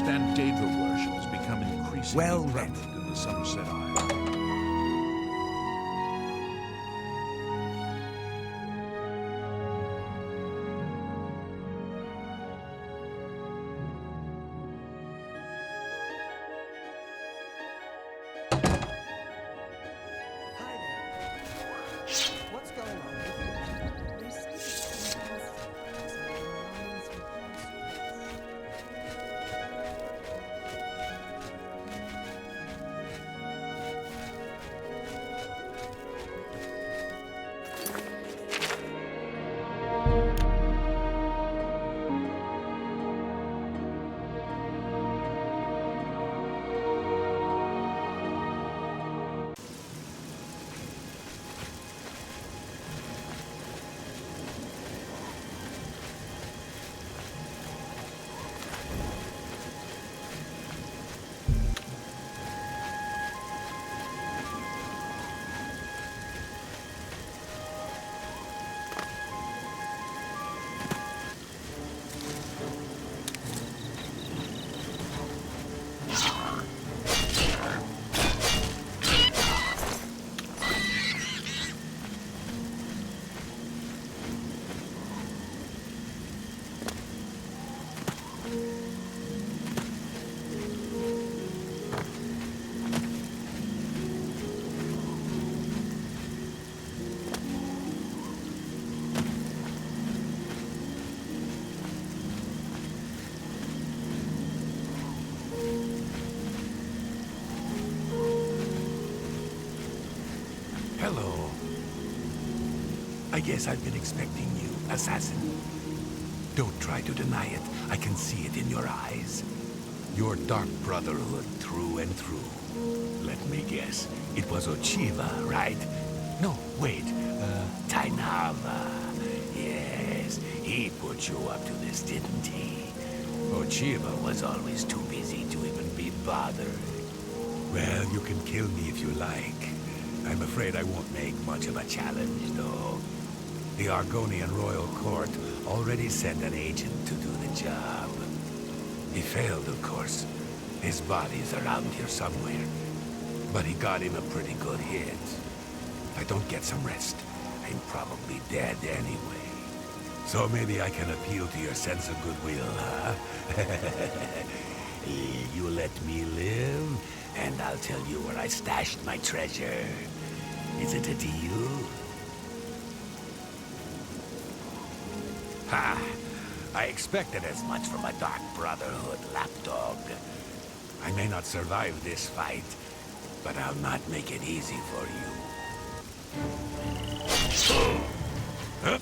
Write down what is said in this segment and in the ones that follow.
understand Daedra worship has become increasingly Well prevalent in the Somerset Isles. What's going on? Hello. I guess I've been expecting you, assassin. Don't try to deny it. I can see it in your eyes. Your Dark Brotherhood through and through. Let me guess. It was Ochiva, right? No, wait. Tainava. Yes, he put you up to this, didn't he? Ochiva was always too busy to even be bothered. Well, you can kill me if you like. I'm afraid I won't make much of a challenge, though. The Argonian Royal Court already sent an agent to do the job. He failed, of course. His body's around here somewhere. But he got him a pretty good hit. If I don't get some rest, I'm probably dead anyway. So maybe I can appeal to your sense of goodwill, huh? You let me live, and I'll tell you where I stashed my treasure. Is it a deal? Ha! I expected as much from a Dark Brotherhood lapdog. I may not survive this fight, but I'll not make it easy for you. Huh?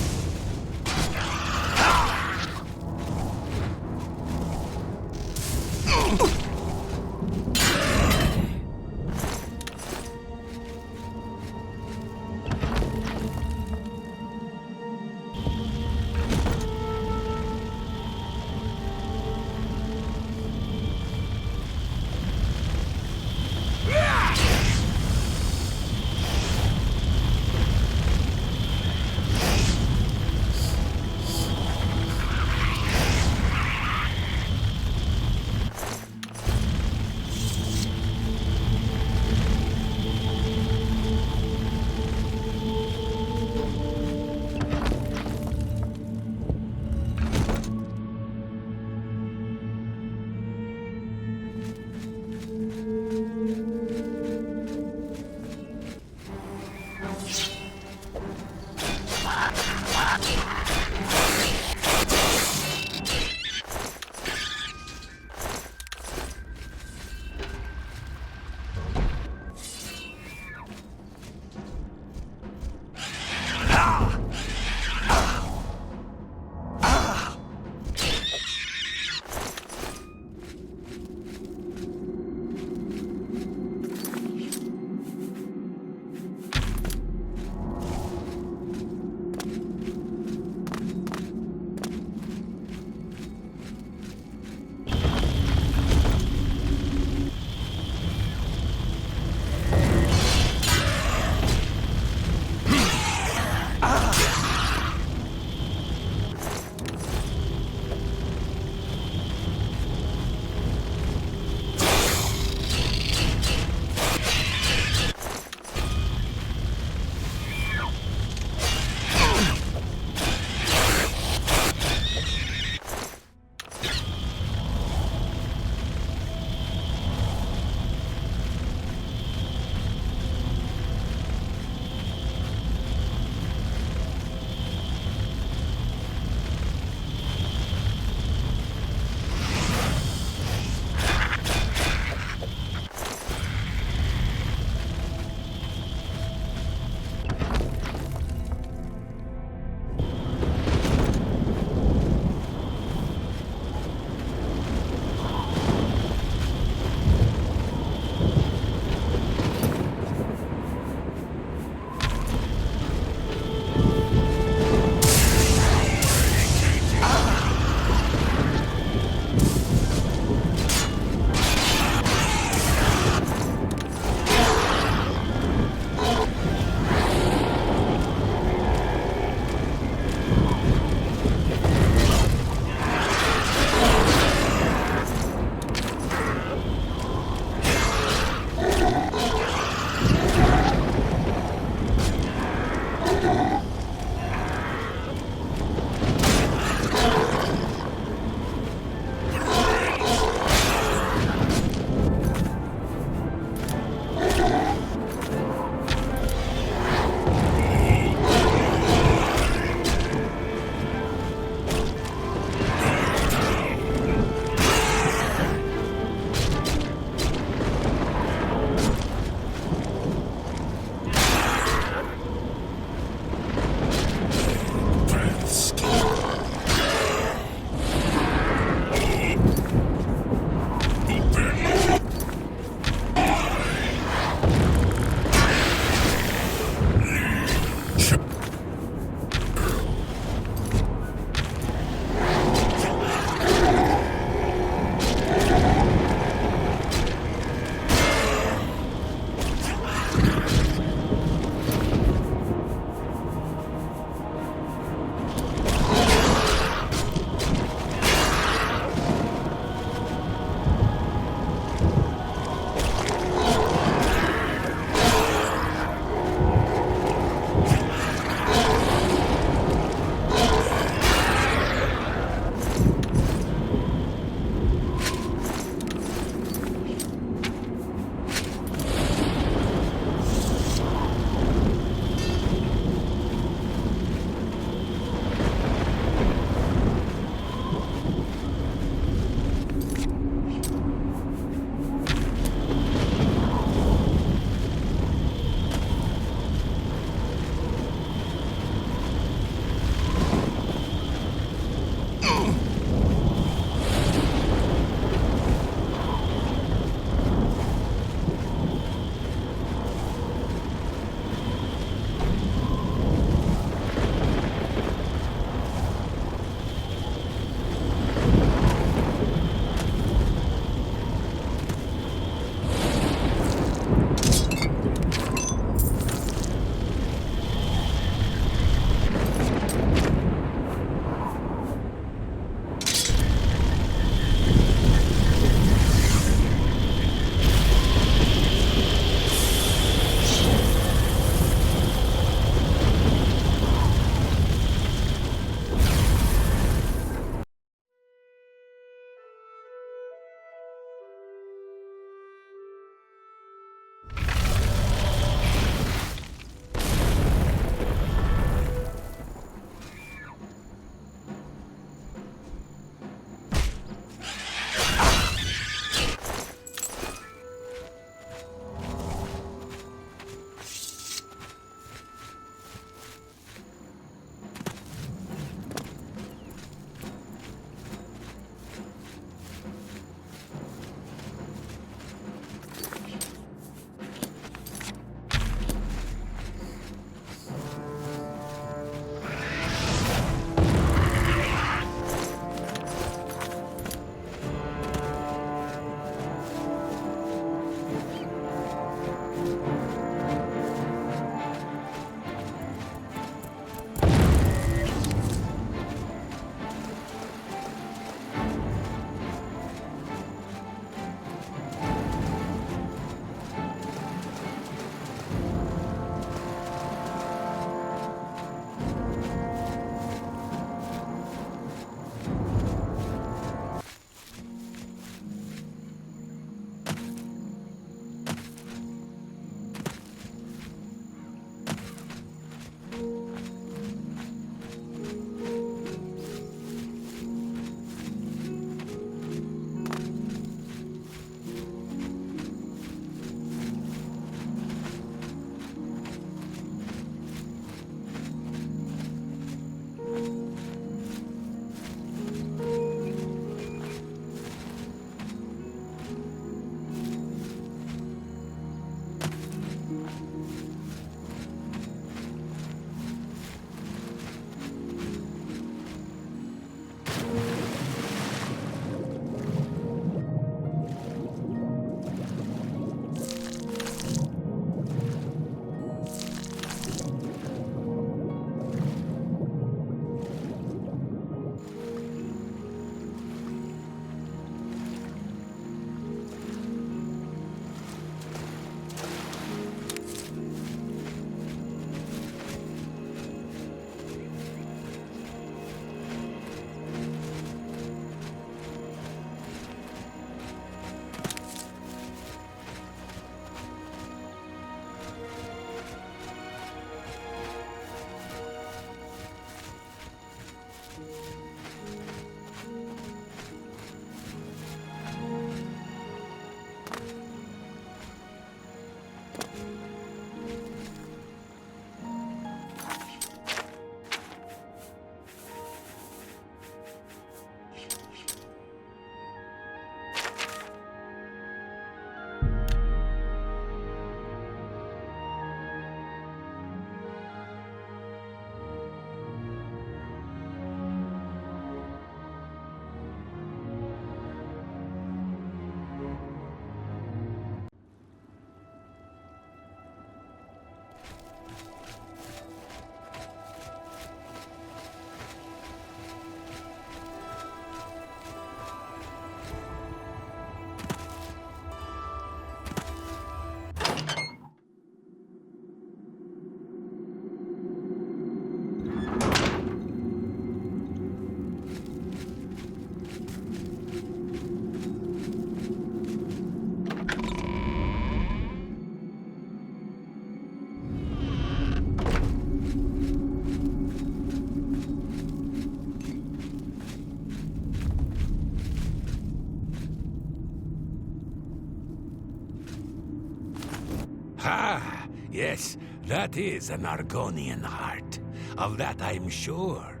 Yes, that is an Argonian heart. Of that I'm sure.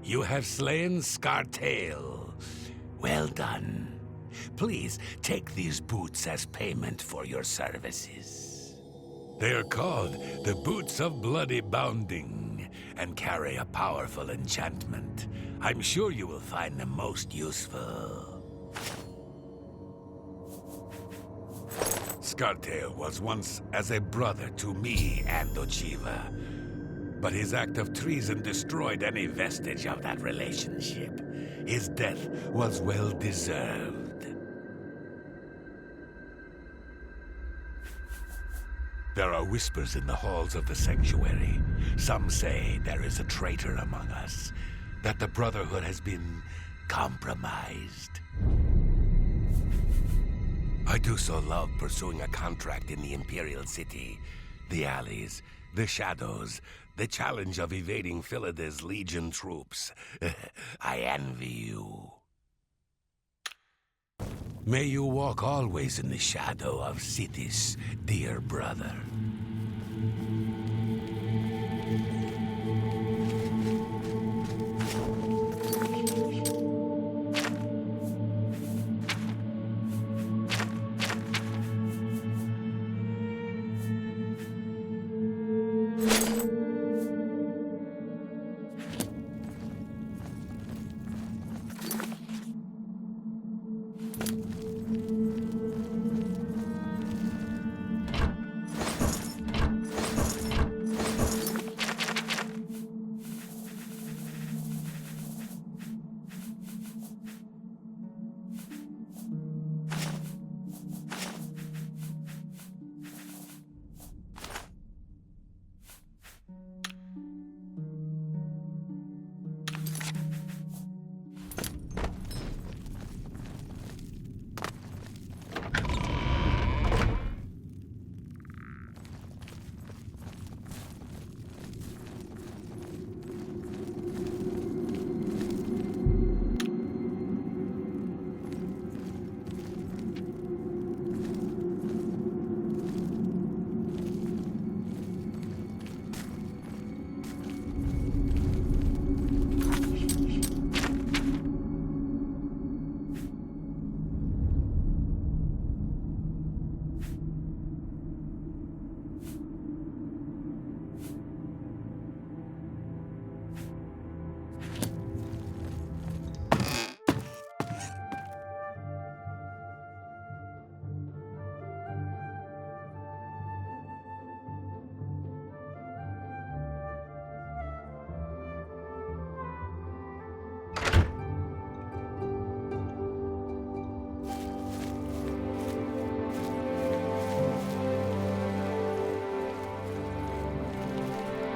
You have slain Scartail. Well done. Please take these boots as payment for your services. They are called the Boots of Bloody Bounding and carry a powerful enchantment. I'm sure you will find them most useful. Scartail was once as a brother to me and Ochiva, but his act of treason destroyed any vestige of that relationship. His death was well deserved. There are whispers in the halls of the sanctuary. Some say there is a traitor among us, that the Brotherhood has been compromised. I do so love pursuing a contract in the Imperial City. The alleys, the shadows, the challenge of evading Philida's Legion troops. I envy you. May you walk always in the shadow of Sithis, dear brother.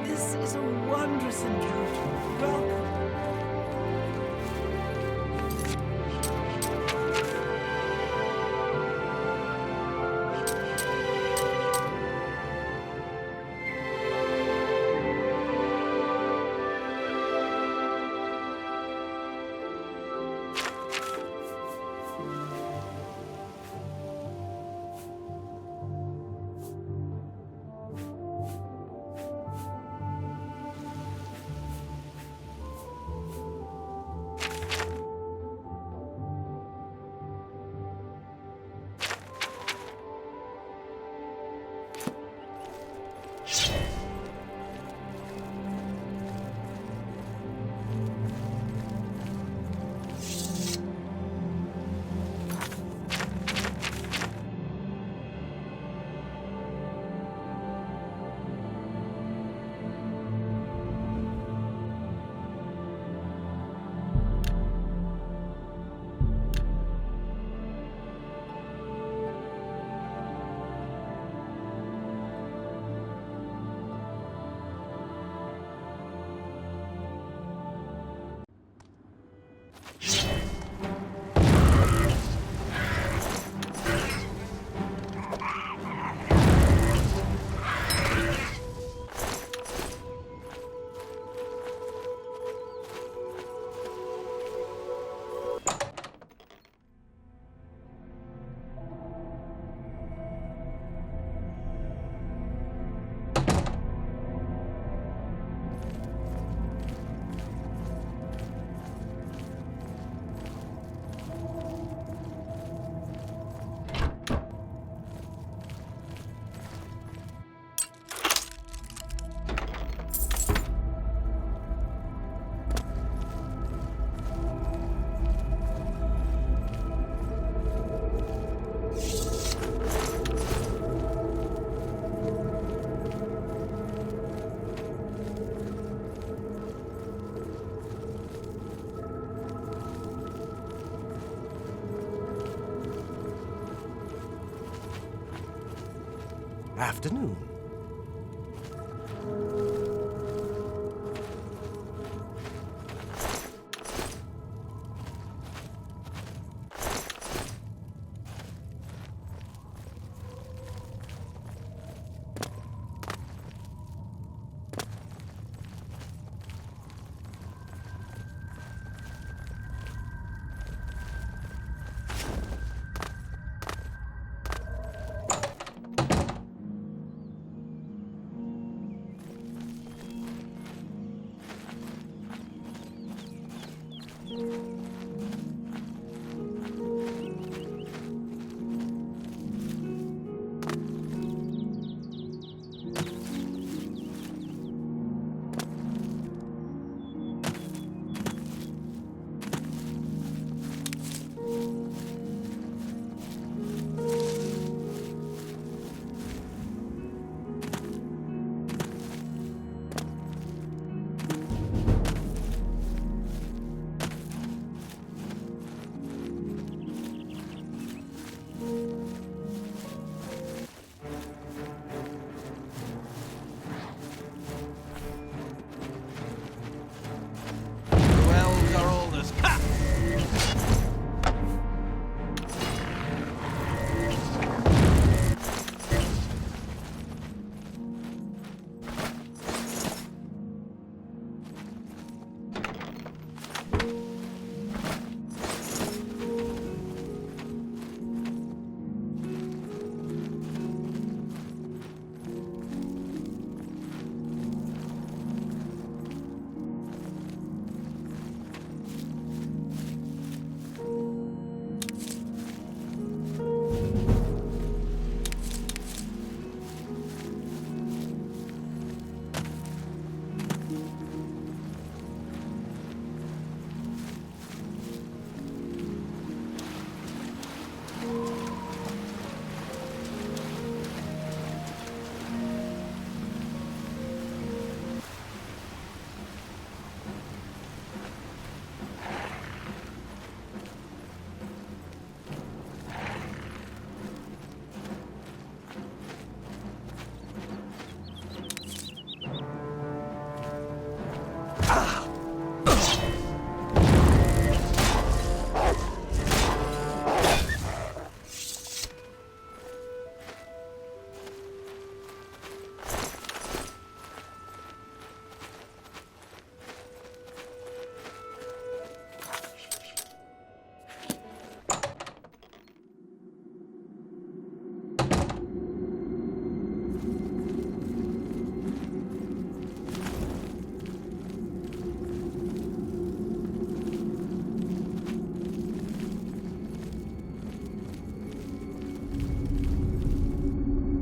This is a wondrous encounter. Welcome. afternoon.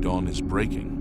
Dawn is breaking.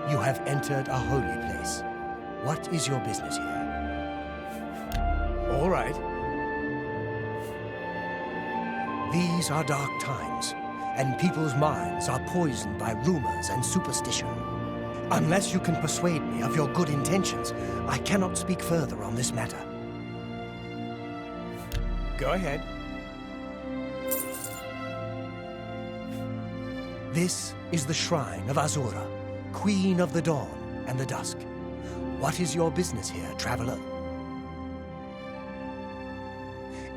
You have entered a holy place. What is your business here? All right. These are dark times, and people's minds are poisoned by rumors and superstition. Unless you can persuade me of your good intentions, I cannot speak further on this matter. Go ahead. This is the shrine of Azura, Queen of the Dawn and the Dusk. What is your business here, traveler?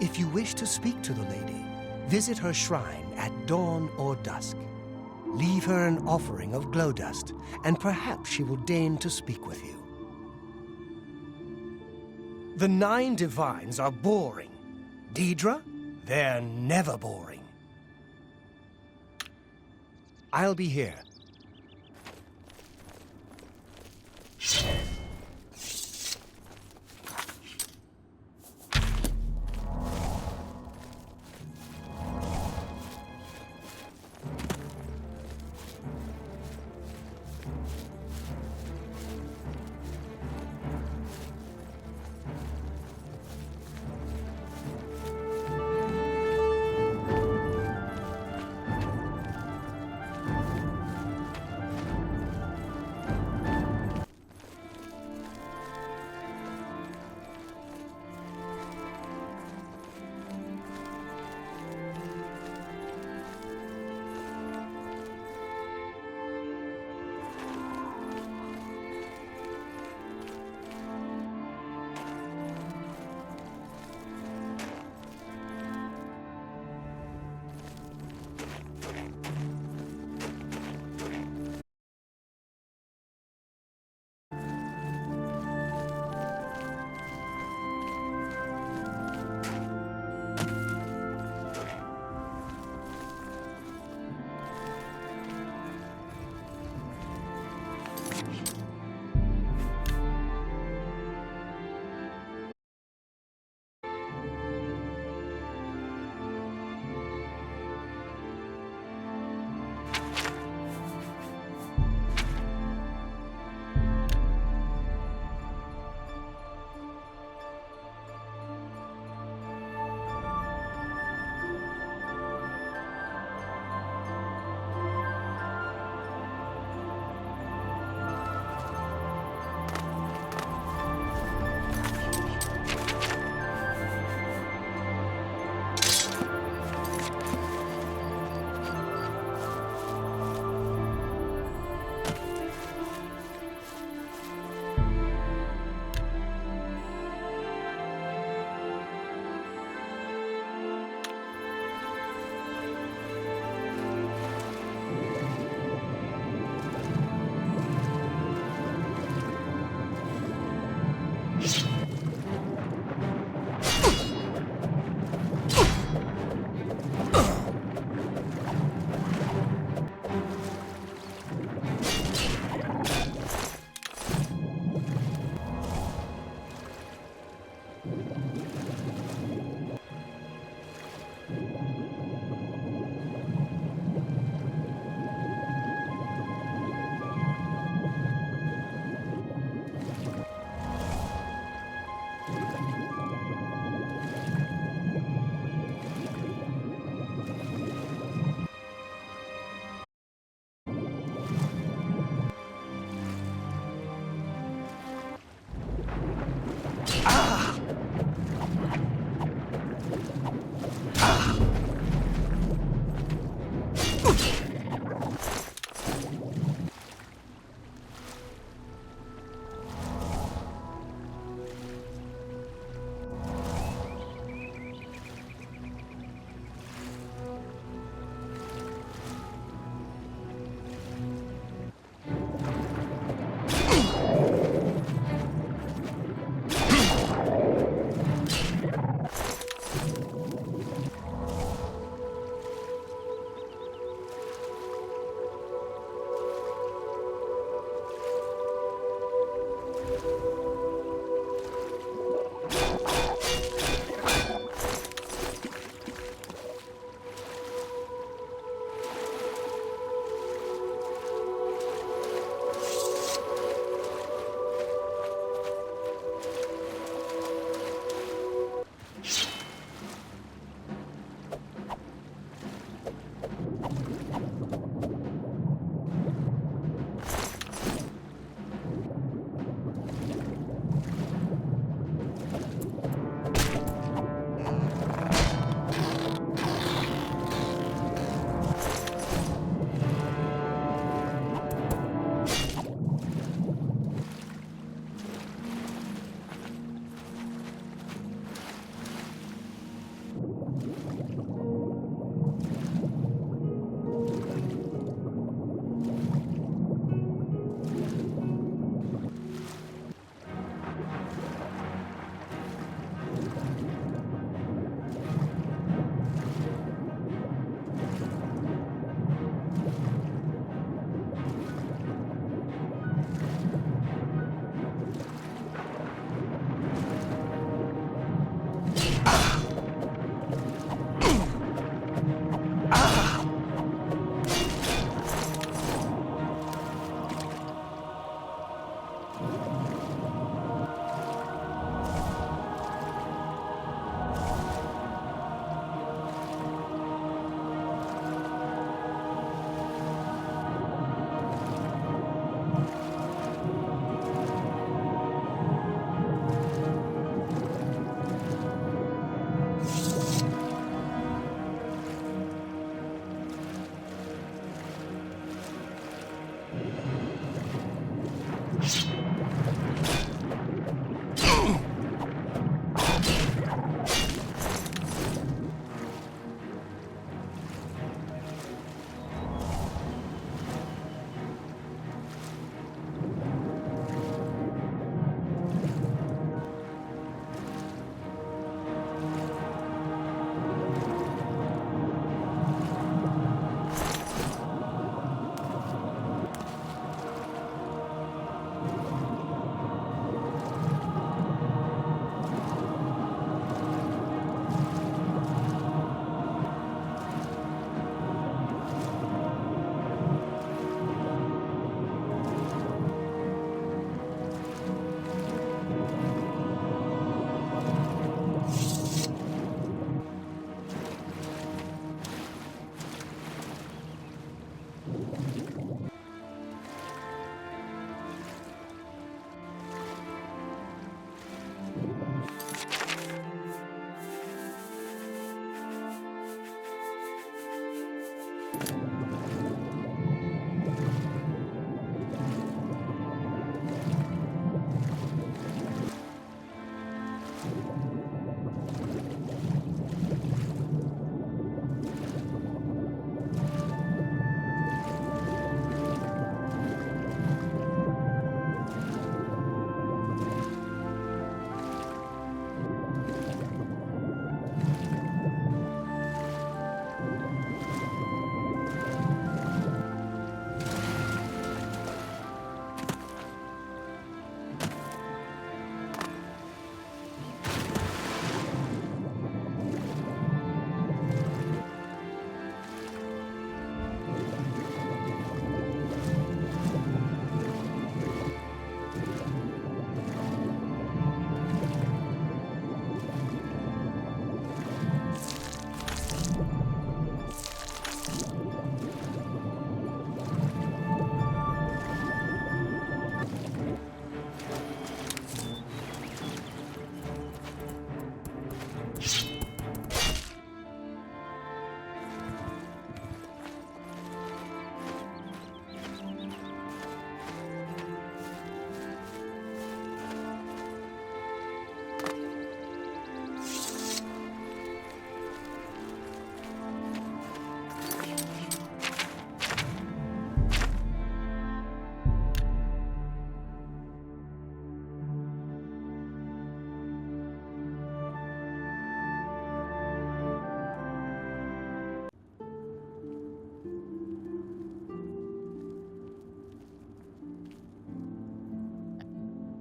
If you wish to speak to the lady, visit her shrine at dawn or dusk. Leave her an offering of glow dust, and perhaps she will deign to speak with you. The 9 divines are boring. Deidre, they're never boring. I'll be here.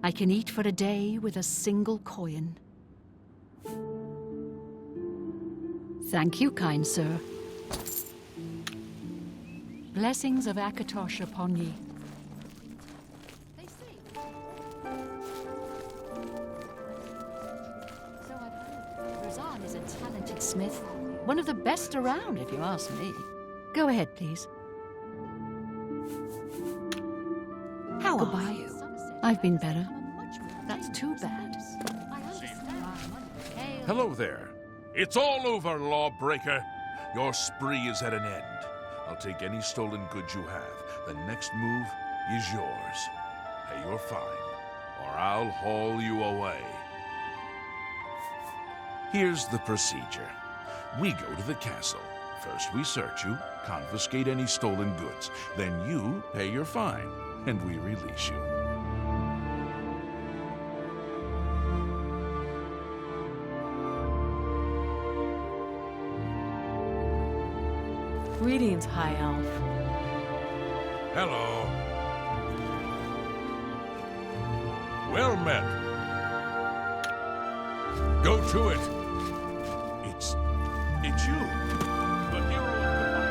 I can eat for a day with a single coin. Thank you, kind sir. Blessings of Akatosh upon ye. They say. So I've heard. Razan is a talented smith. One of the best around, if you ask me. Go ahead, please. How are you? I've been better. That's too bad. Hello there. It's all over, lawbreaker. Your spree is at an end. I'll take any stolen goods you have. The next move is yours. Pay your fine, or I'll haul you away. Here's the procedure. We go to the castle. First we search you, confiscate any stolen goods. Then you pay your fine, and we release you. Greetings, High Elf. Hello. Well met. Go to it. It's you. The hero of the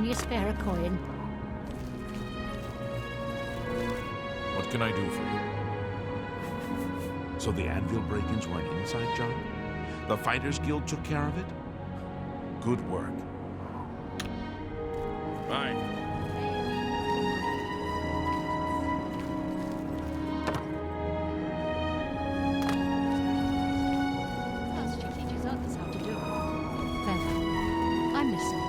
And you spare a coin. What can I do for you? So the anvil break-ins were an inside job? The Fighters Guild took care of it? Good work. Bye. Plus, she teaches others how to do it. Farewell. I'm listening.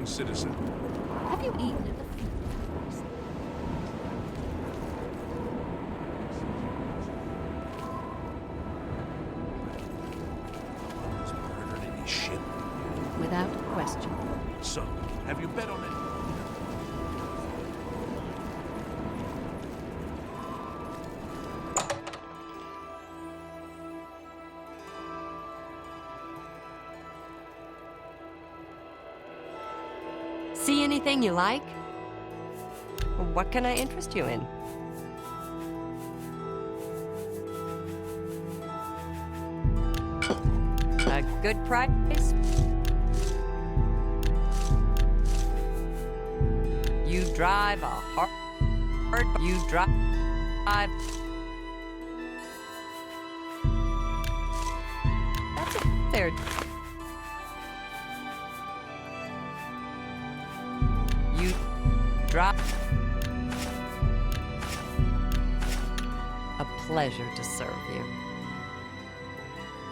Greetings, citizen. Have you eaten at the funeral? Has murdered any ship? Without question. So, have you bet on it? See anything you like? What can I interest you in? A good price? You drive a hard... You drive... That's a fair... You drop. A pleasure to serve you.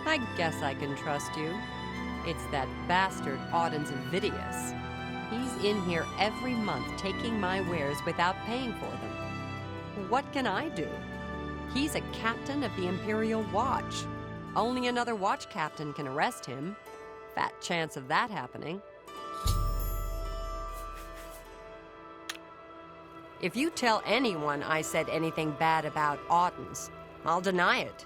I guess I can trust you. It's that bastard Auden's Vidius. He's in here every month taking my wares without paying for them. What can I do? He's a captain of the Imperial Watch. Only another watch captain can arrest him. Fat chance of that happening. If you tell anyone I said anything bad about Auden's, I'll deny it.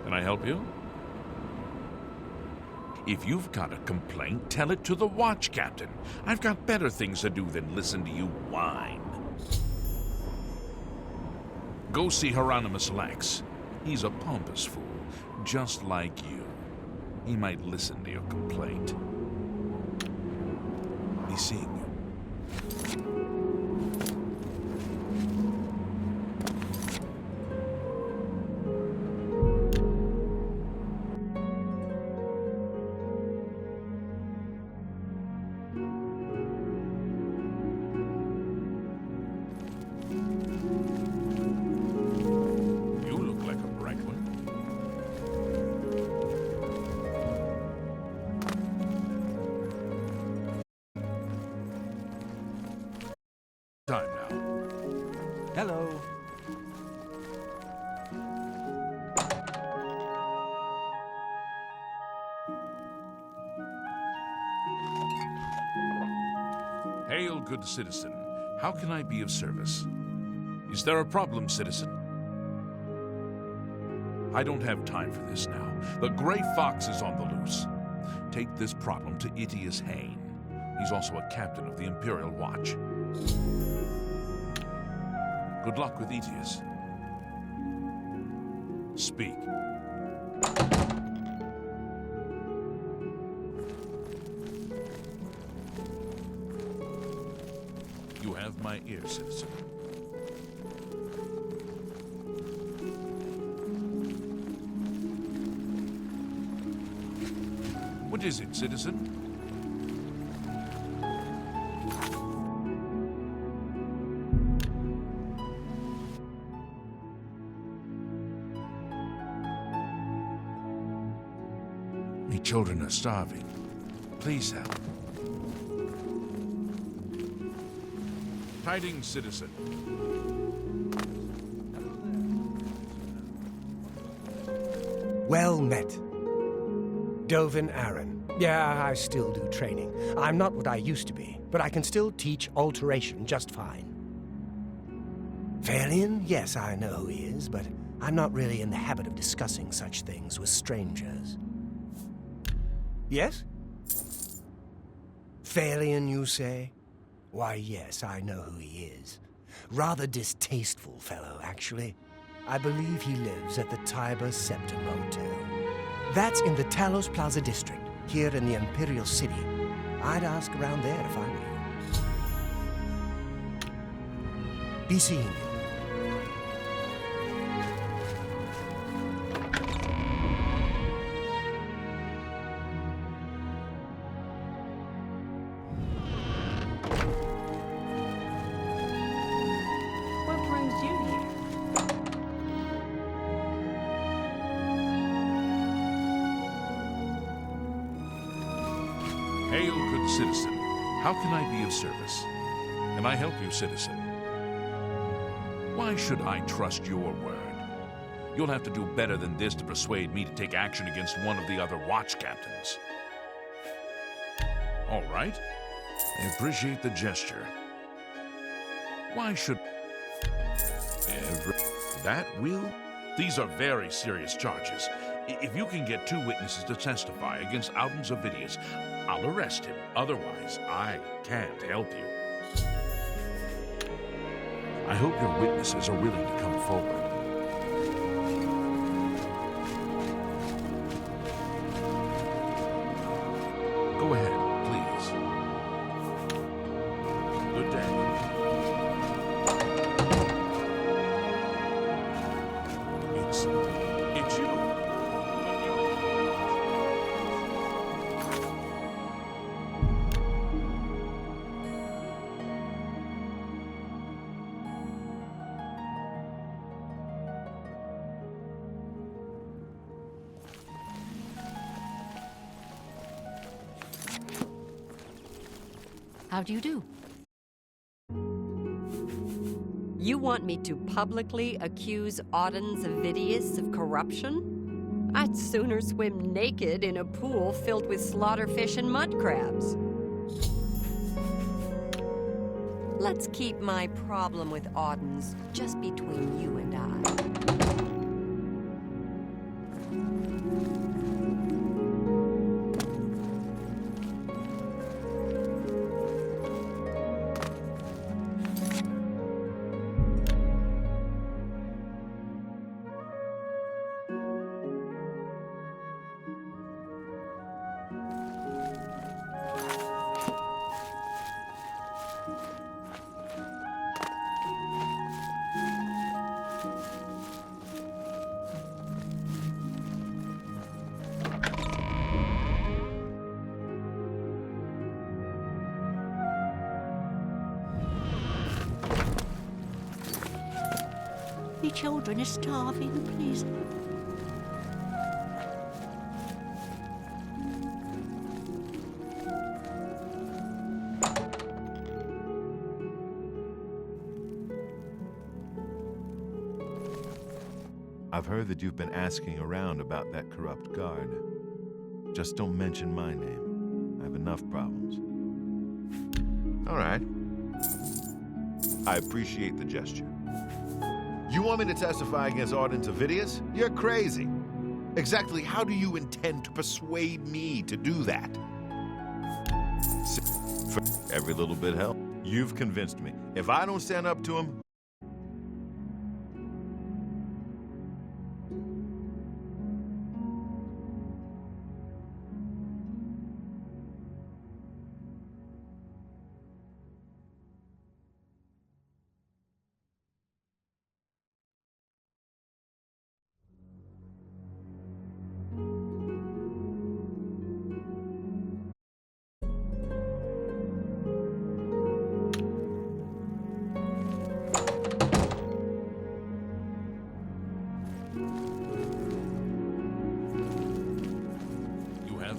Can I help you? If you've got a complaint, tell it to the watch captain. I've got better things to do than listen to you whine. Go see Hieronymus Lax. He's a pompous fool, just like you. He might listen to your complaint. Be seeing you. Time now. Hello. Hail, good citizen. How can I be of service? Is there a problem, citizen? I don't have time for this now. The Gray Fox is on the loose. Take this problem to Itius Hain. He's also a captain of the Imperial Watch. Good luck with Itius. Speak. You have my ear, citizen. What is it, citizen? The children are starving. Please help. Tidings, citizen. Well met. Dovin Aaron. Yeah, I still do training. I'm not what I used to be, but I can still teach alteration just fine. Valian? Yes, I know who he is, but I'm not really in the habit of discussing such things with strangers. Yes? Valian, you say? Why, yes, I know who he is. Rather distasteful fellow, actually. I believe he lives at the Tiber Septim Hotel. That's in the Talos Plaza district, here in the Imperial City. I'd ask around there if I were you. Be seeing you. Hail, good citizen. How can I be of service? Can I help you, citizen? Why should I trust your word? You'll have to do better than this to persuade me to take action against one of the other watch captains. All right. I appreciate the gesture. Why should... That will? These are very serious charges. If you can get 2 witnesses to testify against Audens Ovidius, I'll arrest him. Otherwise, I can't help you. I hope your witnesses are willing to come forward. Go ahead, please. Good day. It's you. How do you do? You want me to publicly accuse Audens Ovidius of corruption? I'd sooner swim naked in a pool filled with slaughterfish and mud crabs. Let's keep my problem with Audens just between you and I. The children are starving, please. I've heard that you've been asking around about that corrupt guard. Just don't mention my name. I have enough problems. All right. I appreciate the gesture. You want me to testify against Audens Ovidius? You're crazy. Exactly how do you intend to persuade me to do that? For every little bit helps. You've convinced me. If I don't stand up to him,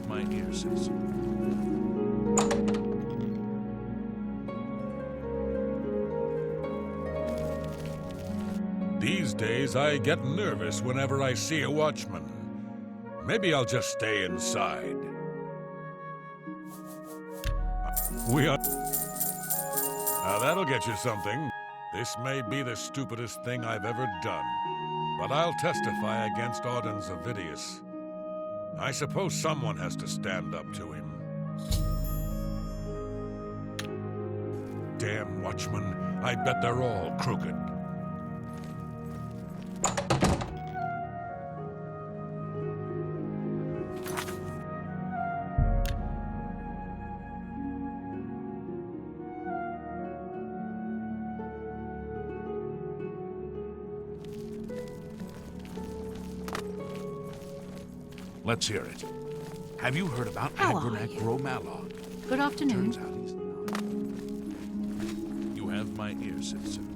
My ear, citizen. These days, I get nervous whenever I see a watchman. Maybe I'll just stay inside. We are... Now that'll get you something. This may be the stupidest thing I've ever done, but I'll testify against Audens Ovidius. I suppose someone has to stand up to him. Damn watchmen. I bet they're all crooked. Let's hear it. Have you heard about How are Agronak you? Gromalog? Good afternoon. Turns out he's not. You have my ear, citizen.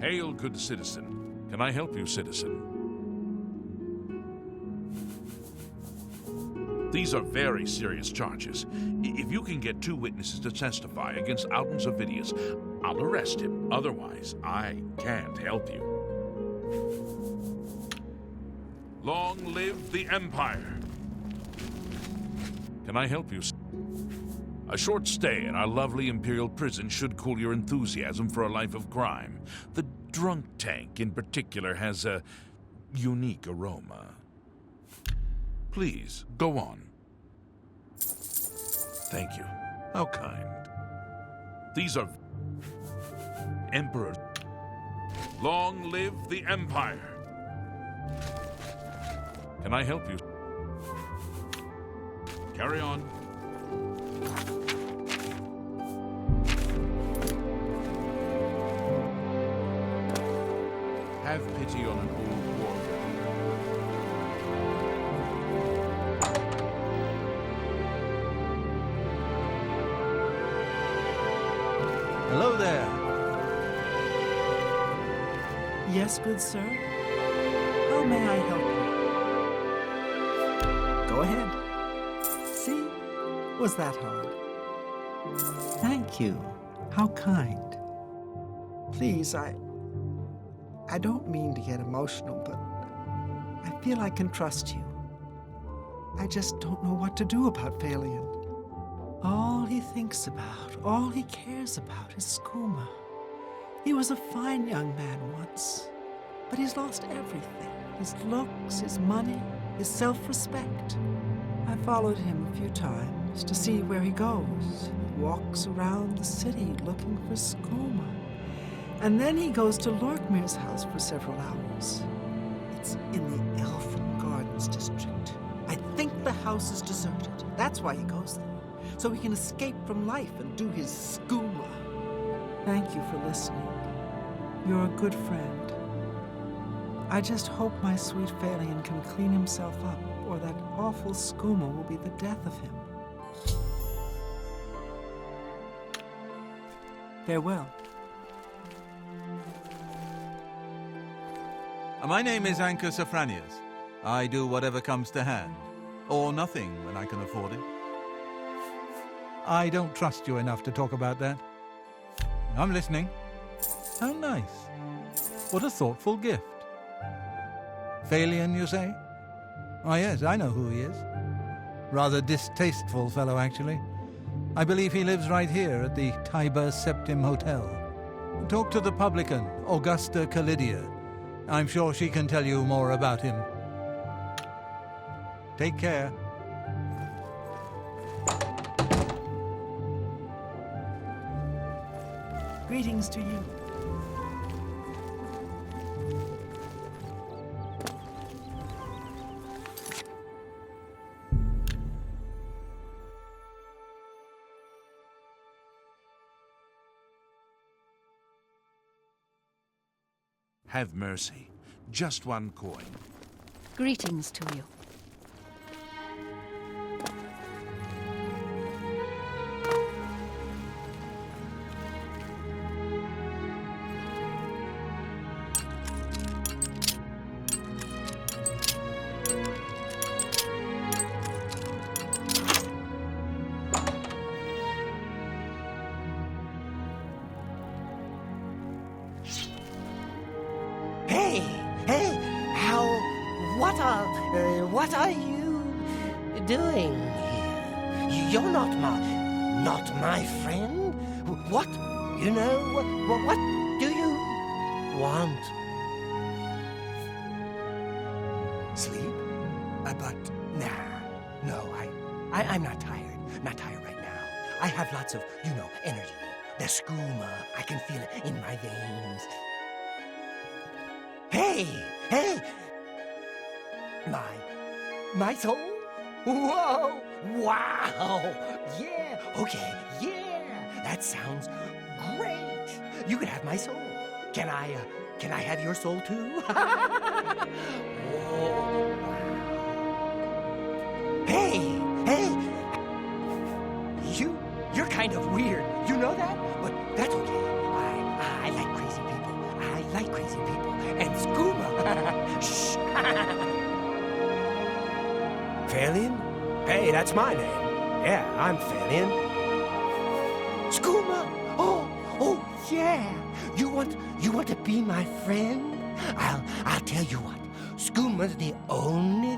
Hail, good citizen. Can I help you, citizen? These are very serious charges. If you can get 2 witnesses to testify against Aldens Ovidius, I'll arrest him. Otherwise, I can't help you. Long live the Empire. Can I help you? A short stay in our lovely Imperial prison should cool your enthusiasm for a life of crime. The drunk tank, in particular, has a unique aroma. Please, go on. Thank you. How kind. These are... Emperor. Long live the Empire. Can I help you? Carry on. Have pity on an old warrior. Hello there. Yes, good sir. How may I help you? Go ahead. See? Was that hard? Thank you. How kind. Please, I don't mean to get emotional, but I feel I can trust you. I just don't know what to do about Phalion. All he thinks about, all he cares about is skooma. He was a fine young man once, but he's lost everything. His looks, his money, his self-respect. I followed him a few times to see where he goes. He walks around the city looking for skooma. And then he goes to Lorkmir's house for several hours. It's in the Elfin Gardens district. I think the house is deserted. That's why he goes there, so he can escape from life and do his skooma. Thank you for listening. You're a good friend. I just hope my sweet Phalion can clean himself up, or that awful skooma will be the death of him. Farewell. My name is Anchor Safranius. I do whatever comes to hand, or nothing when I can afford it. I don't trust you enough to talk about that. I'm listening. How nice. What a thoughtful gift. Phalion, you say? Oh yes, I know who he is. Rather distasteful fellow, actually. I believe he lives right here at the Tiber Septim Hotel. Talk to the publican, Augusta Calidia. I'm sure she can tell you more about him. Take care. Greetings to you. Have mercy. Just 1 coin. Greetings to you. What are you doing here? You're not my friend. What? You know, what do you want? Sleep? But no, I'm not tired. Not tired right now. I have lots of, energy. The skooma, I can feel it in my veins. Hey! My soul? Whoa! Wow! Yeah! Okay, yeah! That sounds great! You can have my soul. Can I have your soul too? Oh, wow. Hey! You're kind of weird. You know that? But that's okay. I like crazy people. I like Fairlian? Hey, that's my name. Yeah, I'm Fairlian. Skooma! Oh, yeah! You want to be my friend? I'll tell you what. Skooma's the only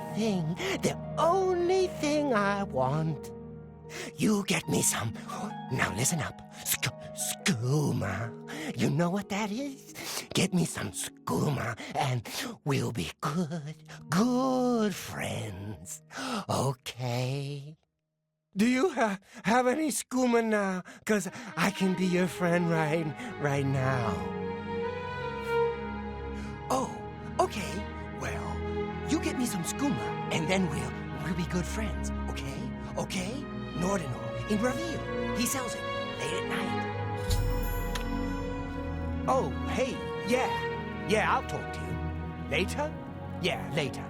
thing I want. You get me some. Now listen up. Skooma. You know what that is? Get me some skooma and we'll be good friends. Okay? Do you have any skooma now? 'Cause I can be your friend right now. Oh, okay. Well, you get me some skooma and then we'll be good friends. Okay? Nordinor in Reveal. He sells it late at night. Oh, hey, yeah, I'll talk to you. Later? Yeah, later.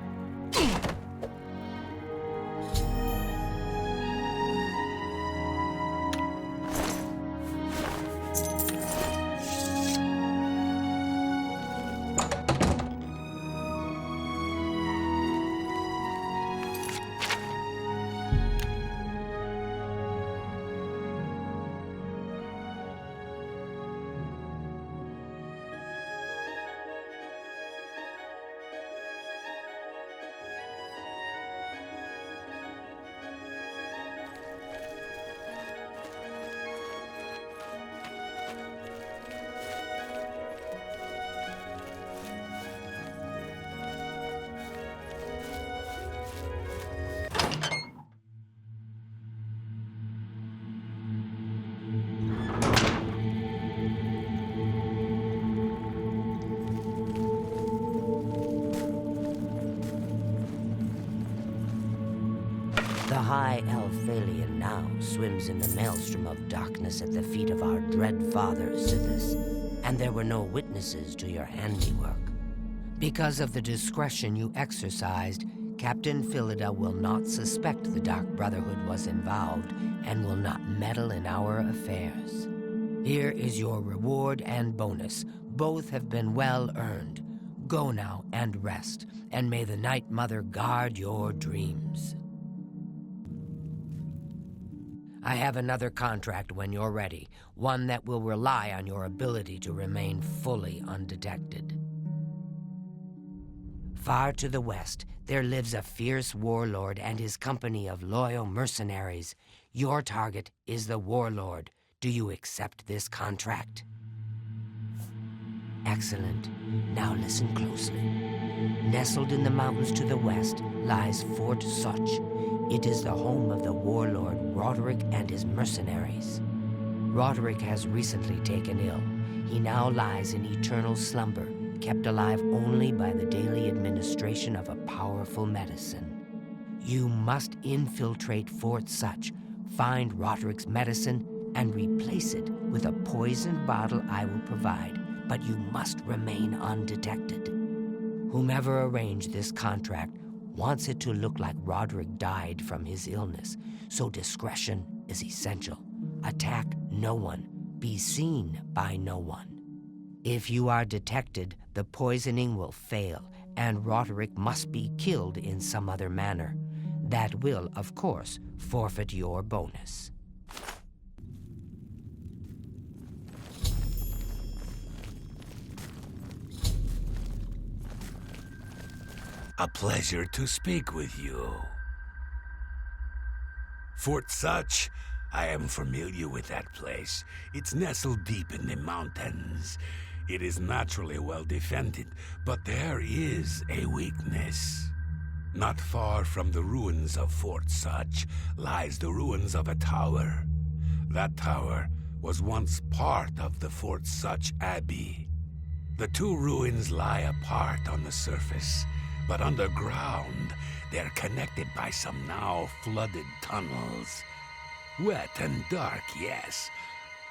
The high elf Faelian now swims in the maelstrom of darkness at the feet of our dread father, Sithis, and there were no witnesses to your handiwork. Because of the discretion you exercised, Captain Philida will not suspect the Dark Brotherhood was involved and will not meddle in our affairs. Here is your reward and bonus. Both have been well earned. Go now and rest, and may the Night Mother guard your dreams. I have another contract when you're ready, one that will rely on your ability to remain fully undetected. Far to the west, there lives a fierce warlord and his company of loyal mercenaries. Your target is the warlord. Do you accept this contract? Excellent. Now listen closely. Nestled in the mountains to the west lies Fort Such. It is the home of the warlord Roderick and his mercenaries. Roderick has recently taken ill. He now lies in eternal slumber, kept alive only by the daily administration of a powerful medicine. You must infiltrate Fort Such, find Roderick's medicine, and replace it with a poisoned bottle I will provide, but you must remain undetected. Whomever arranged this contract wants it to look like Roderick died from his illness, so discretion is essential. Attack no one. Be seen by no one. If you are detected, the poisoning will fail, and Roderick must be killed in some other manner. That will, of course, forfeit your bonus. A pleasure to speak with you. Fort Such, I am familiar with that place. It's nestled deep in the mountains. It is naturally well defended, but there is a weakness. Not far from the ruins of Fort Such lies the ruins of a tower. That tower was once part of the Fort Such Abbey. The two ruins lie apart on the surface, but underground, they're connected by some now flooded tunnels. Wet and dark, yes,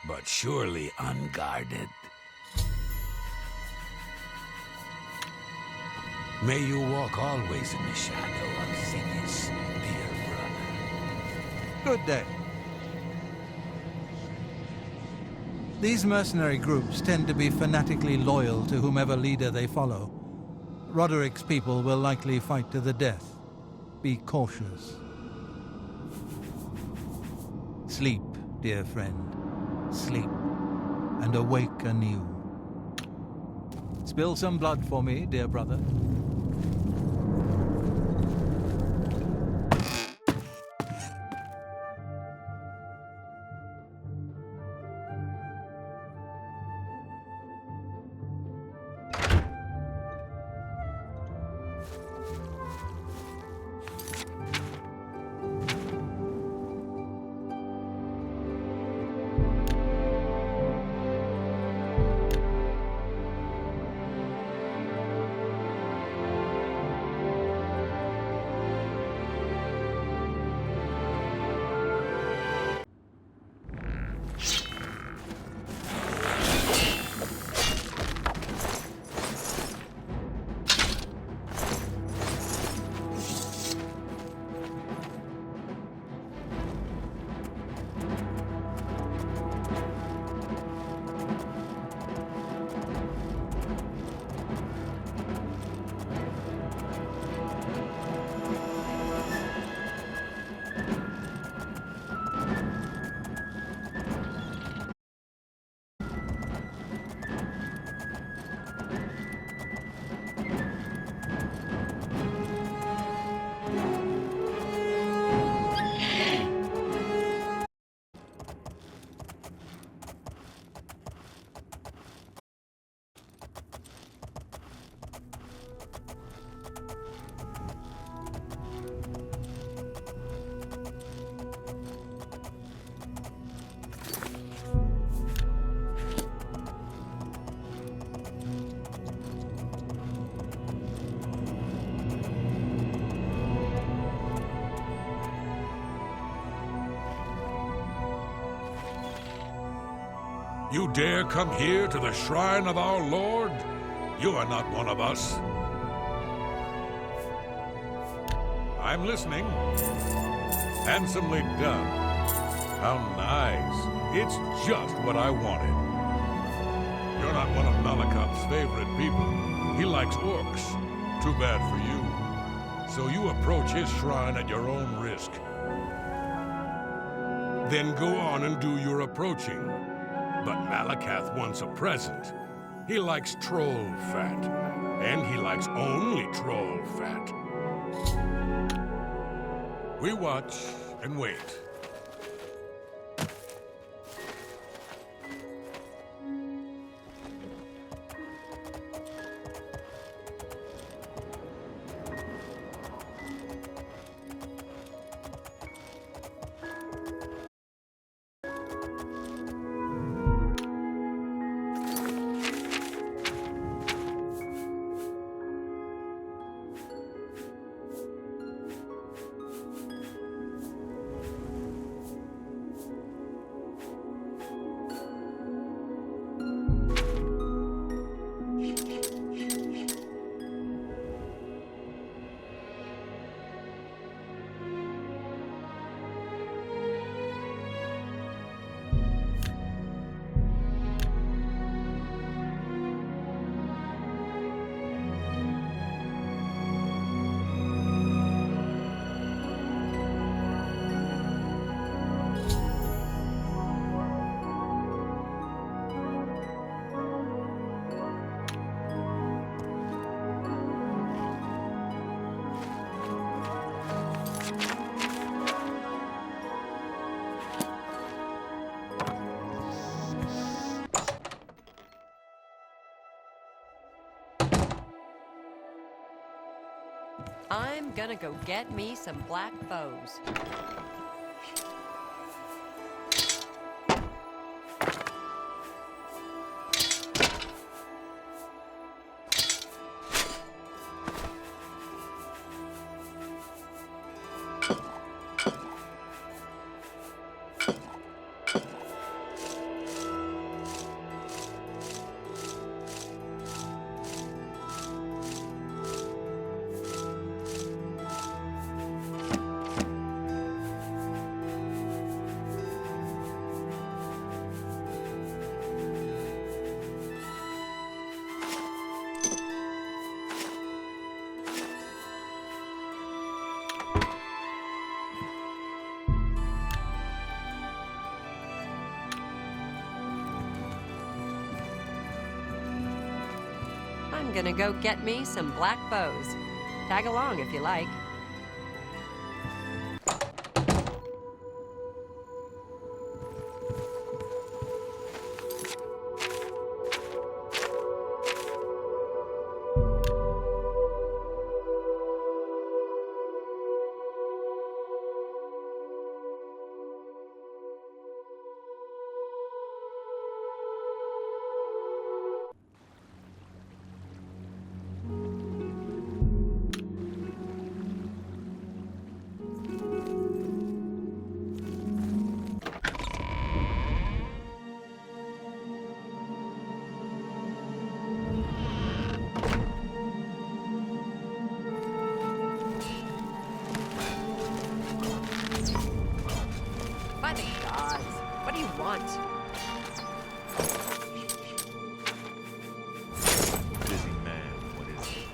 but surely unguarded. May you walk always in the shadow of Sithis, dear brother. Good day. These mercenary groups tend to be fanatically loyal to whomever leader they follow. Roderick's people will likely fight to the death. be cautious. Sleep, dear friend. Sleep, and awake anew. Spill some blood for me, dear brother. You dare come here to the shrine of our Lord? You are not one of us. I'm listening. Handsomely done. How nice. It's just what I wanted. You're not one of Malakop's favorite people. He likes orcs. Too bad for you. So you approach his shrine at your own risk. Then go on and do your approaching. But Malakath wants a present. He likes troll fat. And he likes only troll fat. We watch and wait. I'm gonna go get me some black bows. I'm gonna go get me some black bows. Tag along if you like. By the gods, what do you want? Busy man, what is it?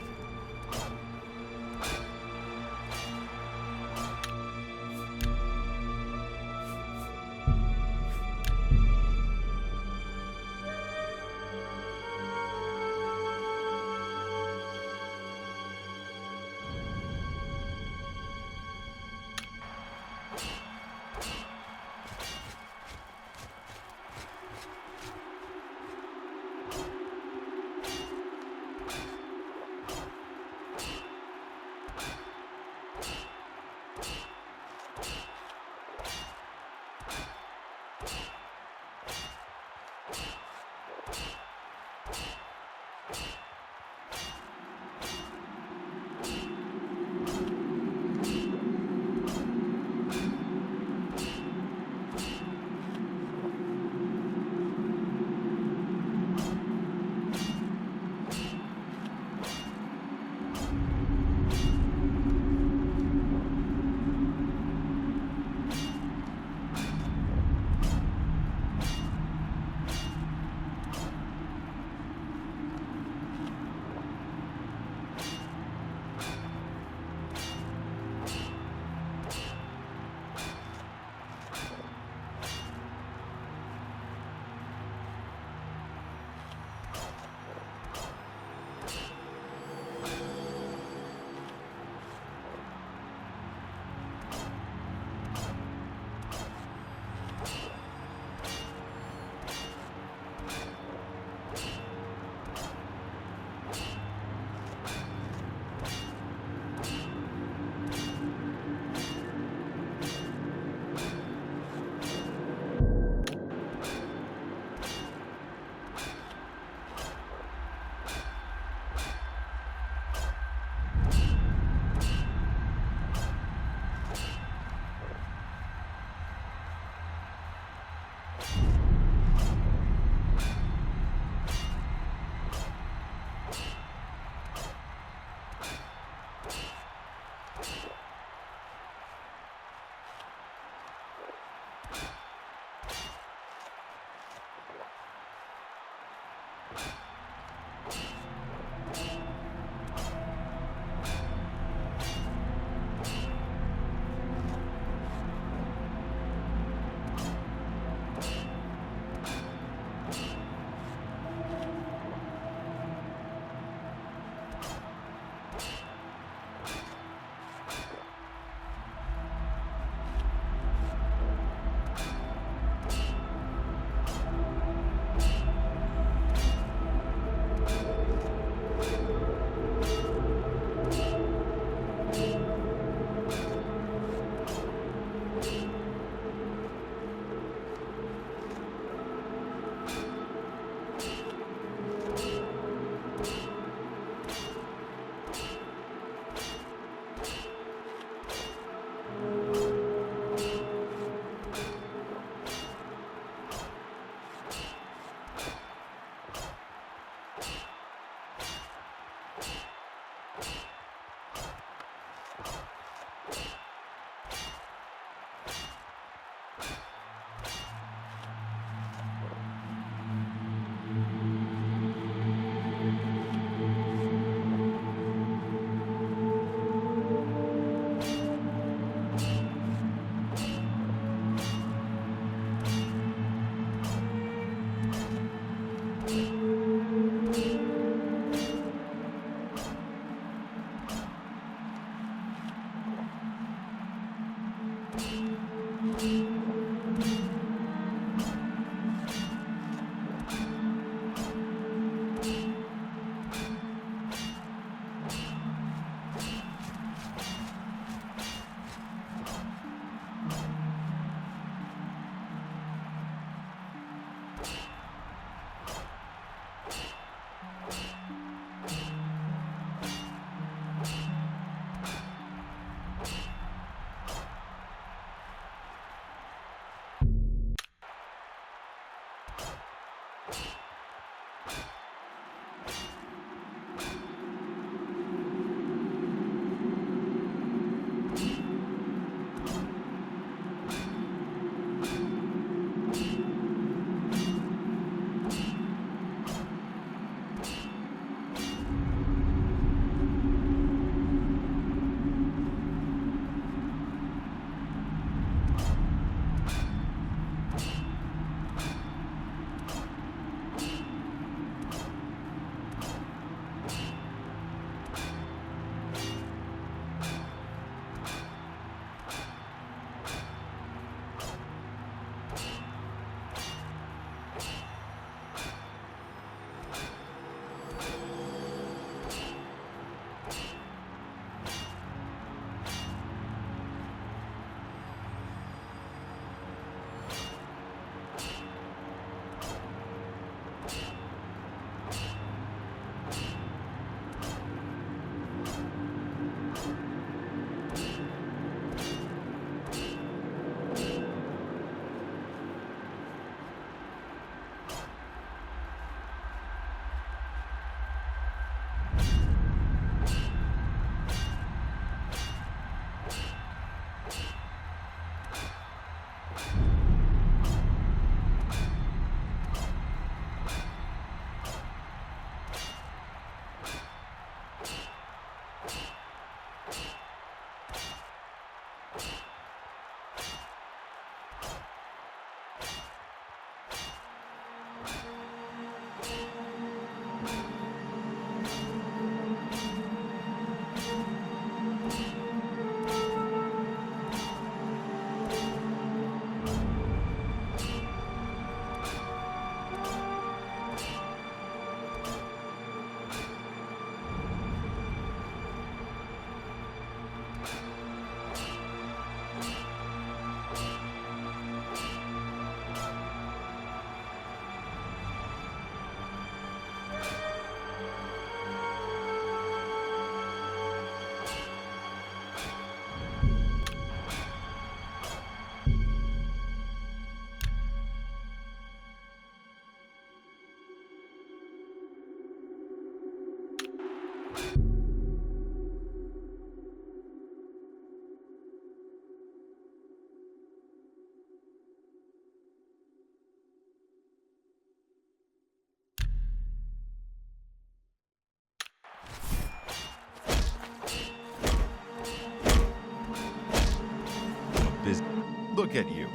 Look at you.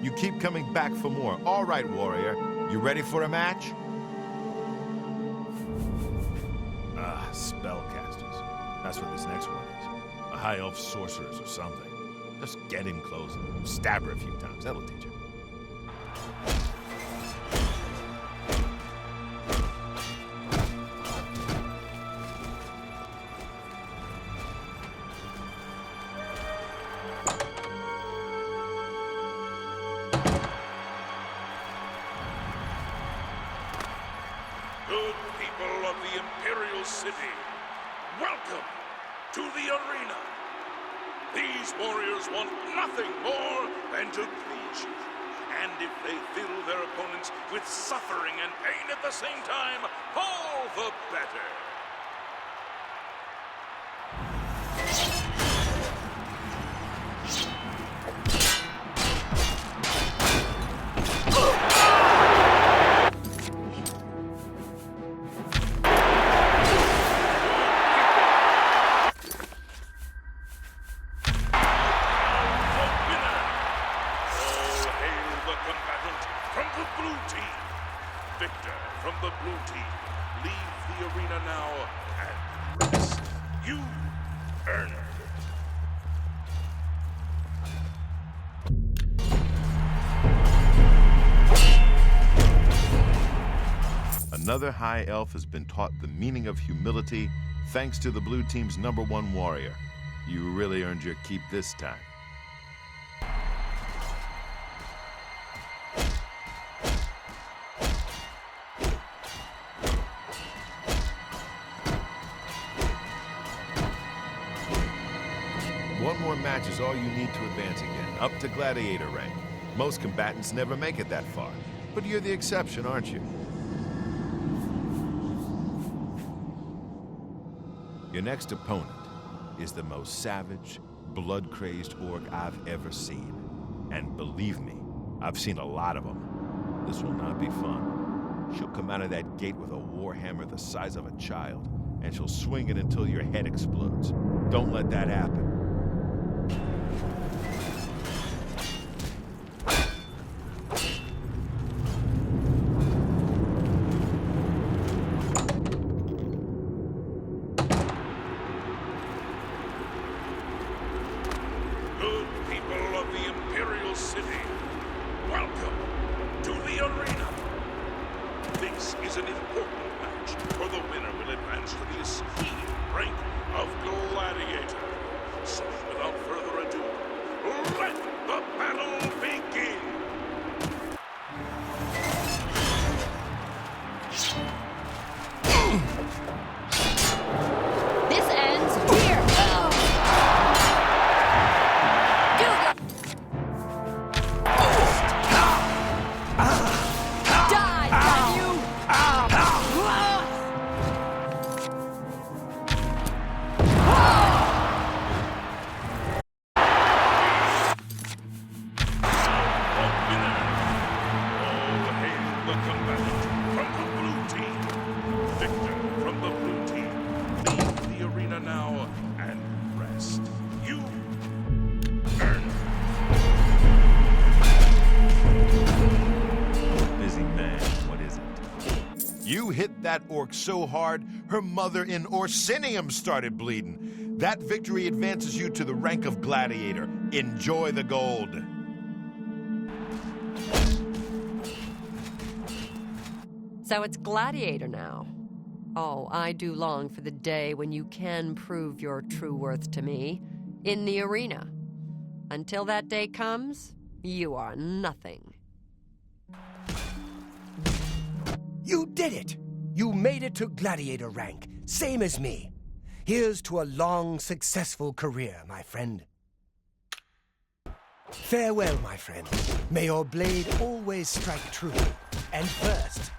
You keep coming back for more. All right, warrior. You ready for a match? Spellcasters. That's what this next one is. A high elf sorcerers or something. Just get in close and stab her a few times. That'll teach her. Good people of the Imperial City, welcome to the arena. These warriors want nothing more than to please you. And if they fill their opponents with suffering and pain at the same time, all the better. From the blue team, victor from the blue team, leave the arena now and rest. You earned it. Another High Elf has been taught the meaning of humility thanks to the blue team's #1 warrior. You really earned your keep this time. One more match is all you need to advance again, up to Gladiator rank. Most combatants never make it that far, but you're the exception, aren't you? Your next opponent is the most savage, blood-crazed orc I've ever seen. And believe me, I've seen a lot of them. This will not be fun. She'll come out of that gate with a warhammer the size of a child, and she'll swing it until your head explodes. Don't let that happen. Good people of the Imperial City, welcome to the arena. This is an important match, for the winner will advance to the esteemed rank of Gladiator. So, without further ado, let the battle begin! This ends here. Die, can you? The winner, all hail the combatant from the blue team. Victor from the blue team, leave the arena now and rest. You earn it. Busy man, what is it? You hit that orc so hard, her mother in Orsinium started bleeding. That victory advances you to the rank of Gladiator. Enjoy the gold. So it's Gladiator now. Oh, I do long for the day when you can prove your true worth to me in the arena. Until that day comes, you are nothing. You did it! You made it to Gladiator rank, same as me. Here's to a long, successful career, my friend. Farewell, my friend. May your blade always strike true and first.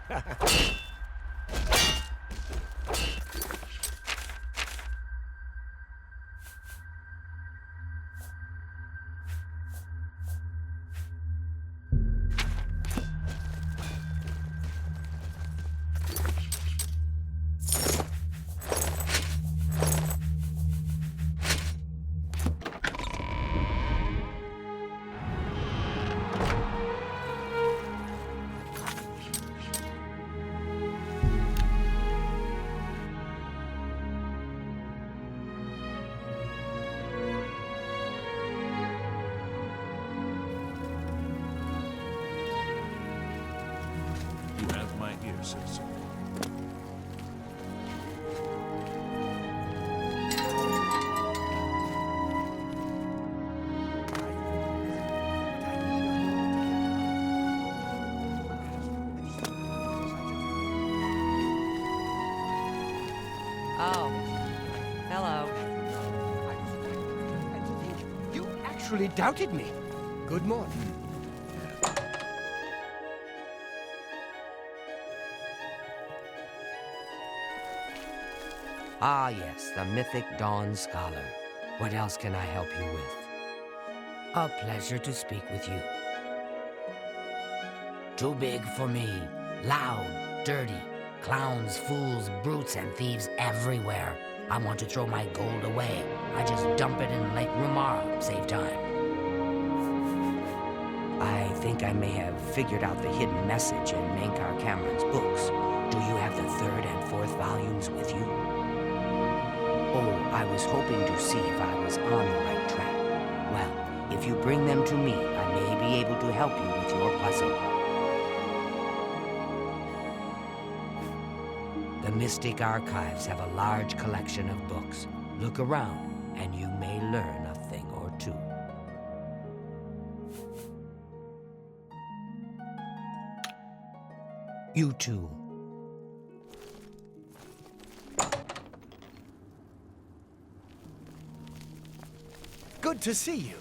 You have my ear, citizen. Oh, hello. You actually doubted me. Good morning. Ah, yes, the mythic Dawn Scholar. What else can I help you with? A pleasure to speak with you. Too big for me. Loud, dirty. Clowns, fools, brutes, and thieves everywhere. I want to throw my gold away. I just dump it in Lake Rumar, save time. I think I may have figured out the hidden message in Mankar Cameron's books. Do you have the 3rd and 4th volumes with you? Oh, I was hoping to see if I was on the right track. Well, if you bring them to me, I may be able to help you with your puzzle. Mystic Archives have a large collection of books. Look around, and you may learn a thing or two. You too. Good to see you.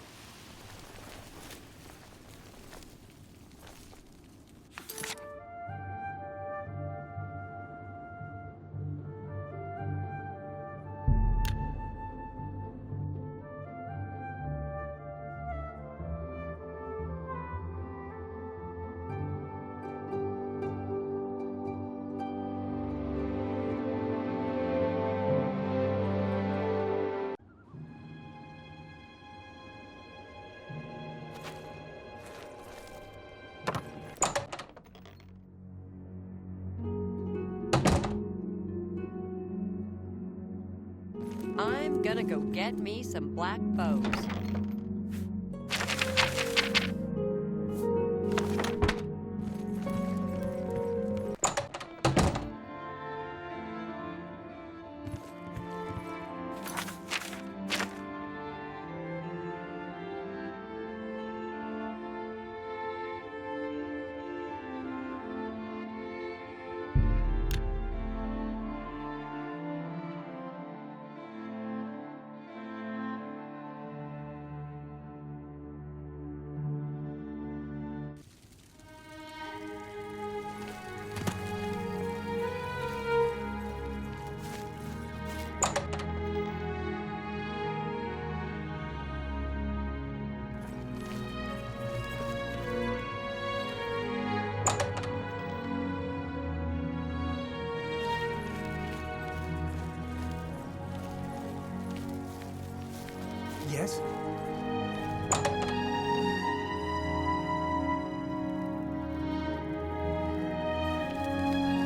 I'm gonna go get me some black bows. Yes?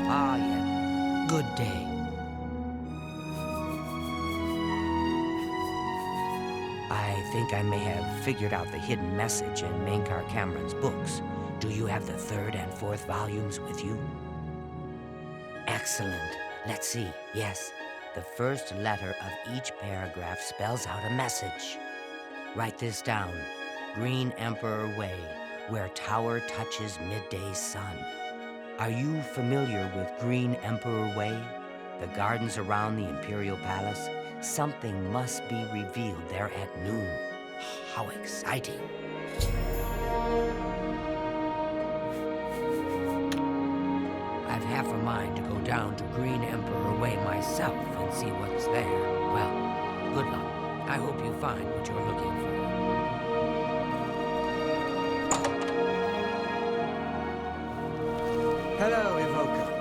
Ah, yeah. Good day. I think I may have figured out the hidden message in Mainkar Cameron's books. Do you have the third and fourth volumes with you? Excellent. Let's see. Yes. The first letter of each paragraph spells out a message. Write this down. Green Emperor Way, where tower touches midday sun. Are you familiar with Green Emperor Way? The gardens around the Imperial Palace? Something must be revealed there at noon. How exciting! I've half a mind to go down to Green Emperor Way myself and see what's there. Well, good luck. I hope you find what you're looking for. Hello, Evoker.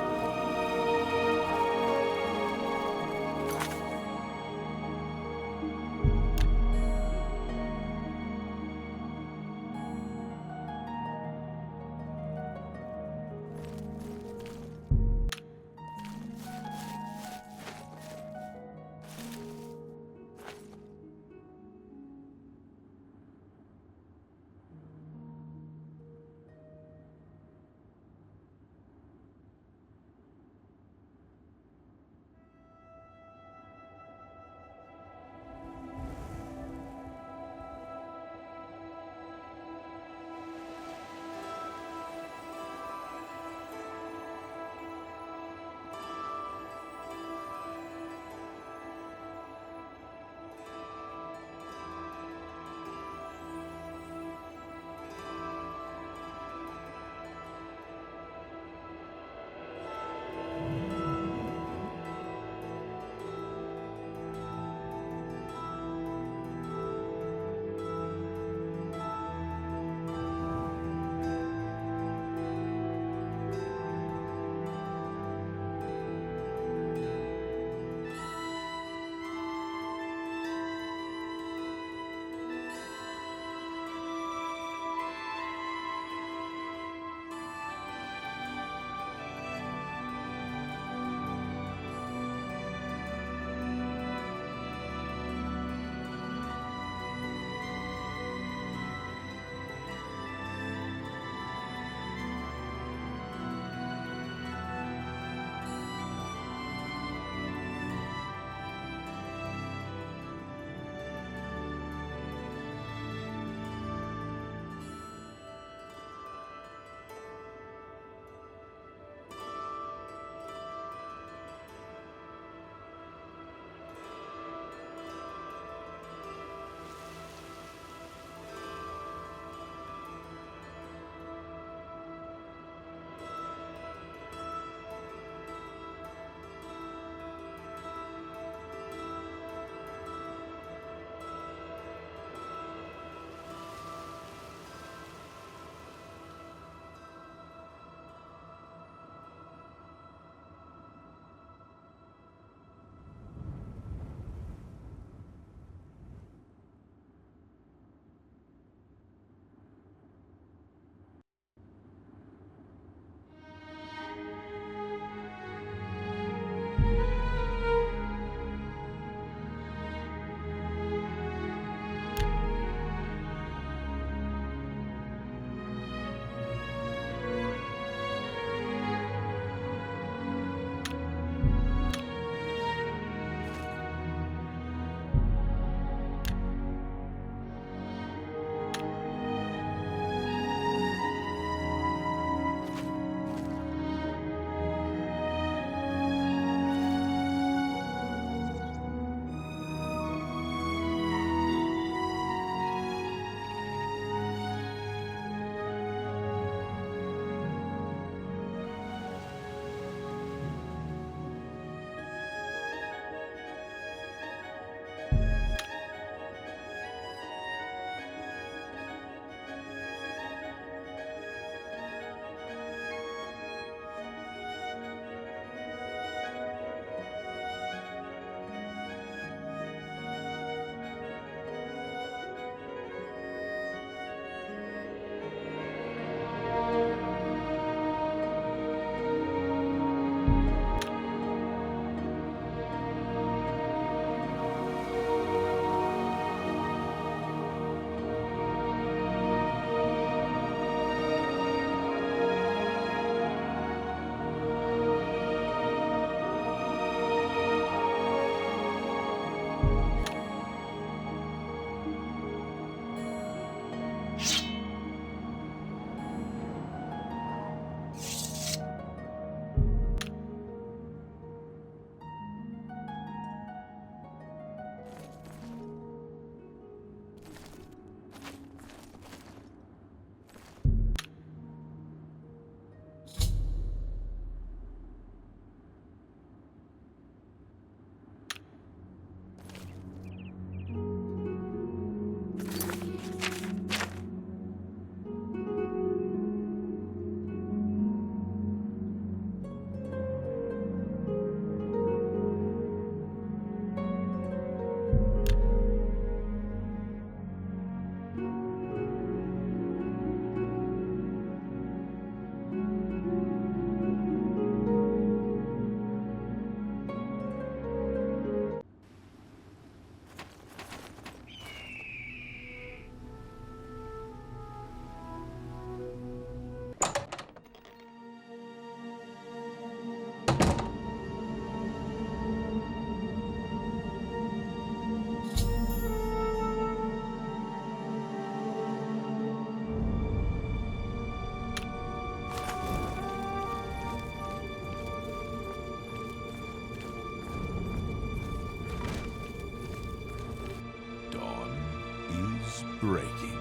breaking.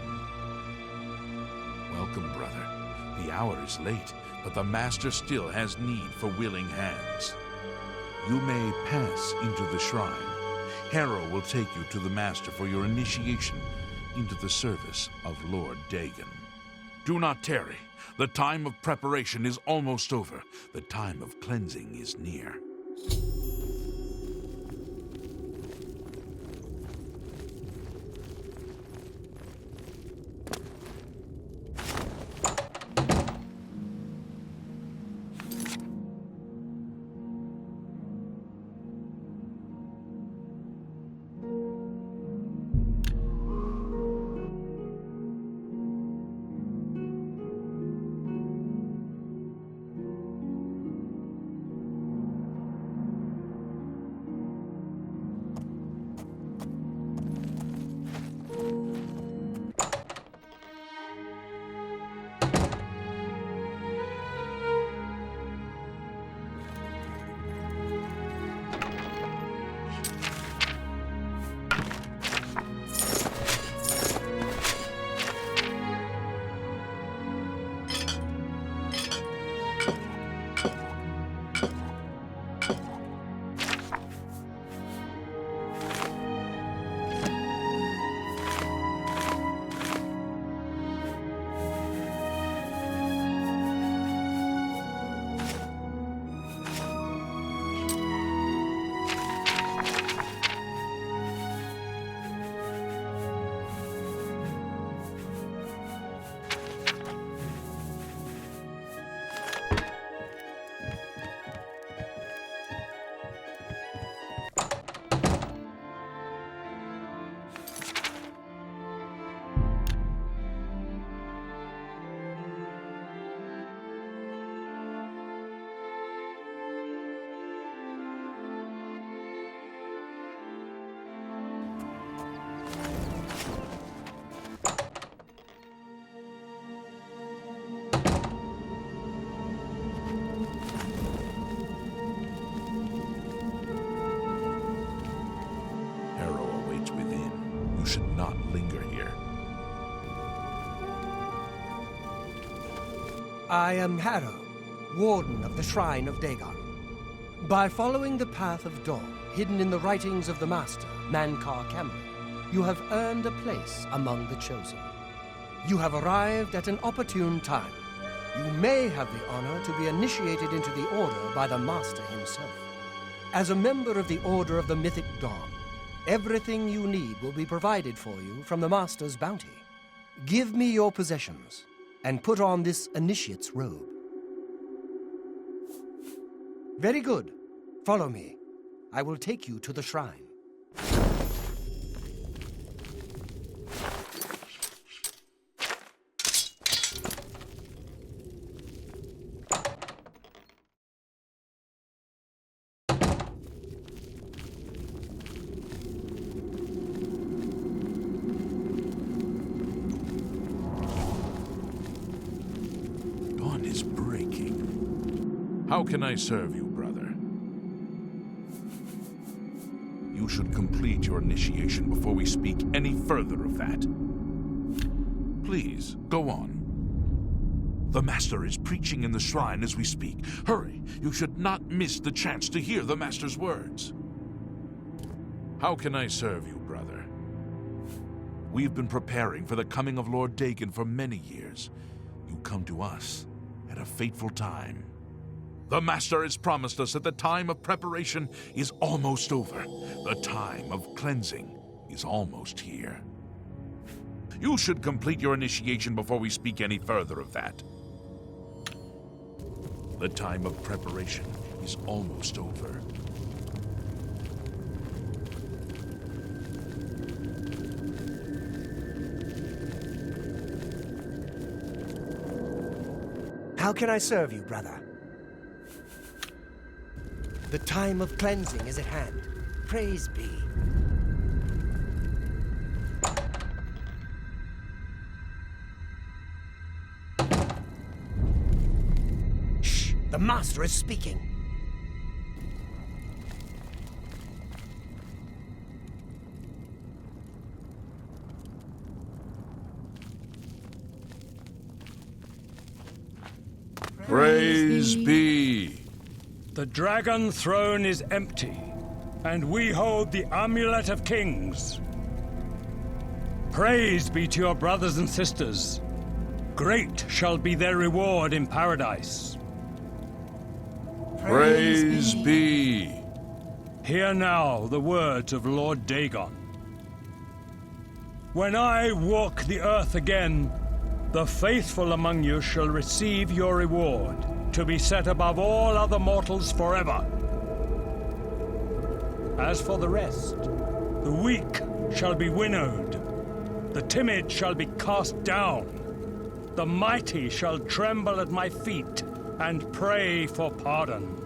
Welcome, brother. The hour is late, but the Master still has need for willing hands. You may pass into the shrine. Harrow will take you to the Master for your initiation into the service of Lord Dagon. Do not tarry. The time of preparation is almost over. The time of cleansing is near. Should not linger here. I am Harrow, Warden of the Shrine of Dagon. By following the path of dawn, hidden in the writings of the Master, Mankar Cameron, you have earned a place among the Chosen. You have arrived at an opportune time. You may have the honor to be initiated into the Order by the Master himself. As a member of the Order of the Mythic Dawn, everything you need will be provided for you from the Master's bounty. Give me your possessions, and put on this initiate's robe. Very good. Follow me. I will take you to the shrine. How can I serve you, brother? You should complete your initiation before we speak any further of that. Please, go on. The Master is preaching in the shrine as we speak. Hurry! You should not miss the chance to hear the Master's words. How can I serve you, brother? We've been preparing for the coming of Lord Dagon for many years. You come to us at a fateful time. The Master has promised us that the time of preparation is almost over. The time of cleansing is almost here. You should complete your initiation before we speak any further of that. The time of preparation is almost over. How can I serve you, brother? The time of cleansing is at hand. Praise be. Shh! The Master is speaking. Praise be. The dragon throne is empty, and we hold the amulet of kings. Praise be to your brothers and sisters. Great shall be their reward in paradise. Praise be. Hear now the words of Lord Dagon. When I walk the earth again, the faithful among you shall receive your reward, to be set above all other mortals forever. As for the rest, the weak shall be winnowed, the timid shall be cast down, the mighty shall tremble at my feet and pray for pardon.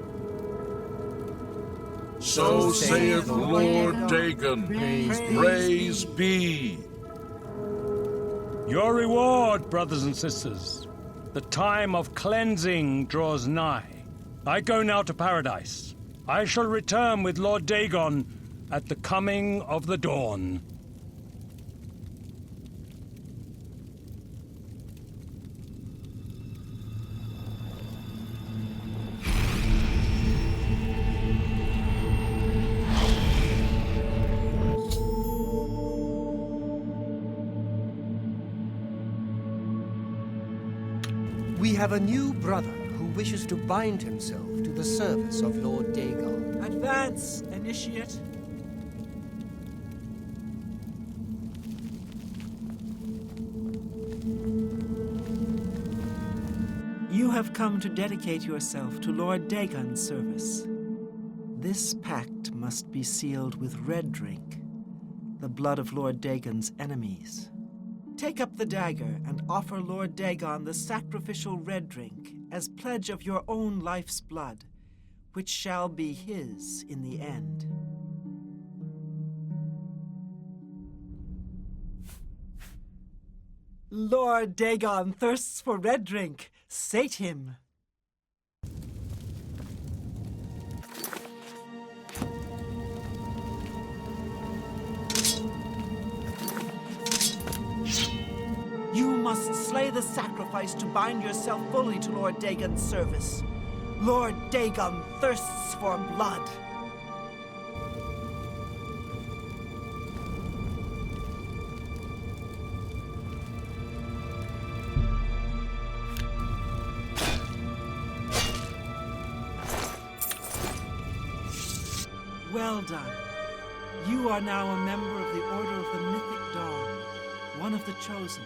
So saith the Lord Dagon. Praise be. Your reward, brothers and sisters. The time of cleansing draws nigh. I go now to paradise. I shall return with Lord Dagon at the coming of the dawn. We have a new brother who wishes to bind himself to the service of Lord Dagon. Advance, initiate. You have come to dedicate yourself to Lord Dagon's service. This pact must be sealed with red drink, the blood of Lord Dagon's enemies. Take up the dagger and offer Lord Dagon the sacrificial red drink as pledge of your own life's blood, which shall be his in the end. Lord Dagon thirsts for red drink. Sate him. You must slay the sacrifice to bind yourself fully to Lord Dagon's service. Lord Dagon thirsts for blood. Well done. You are now a member of the Order of the Mythic Dawn, one of the chosen.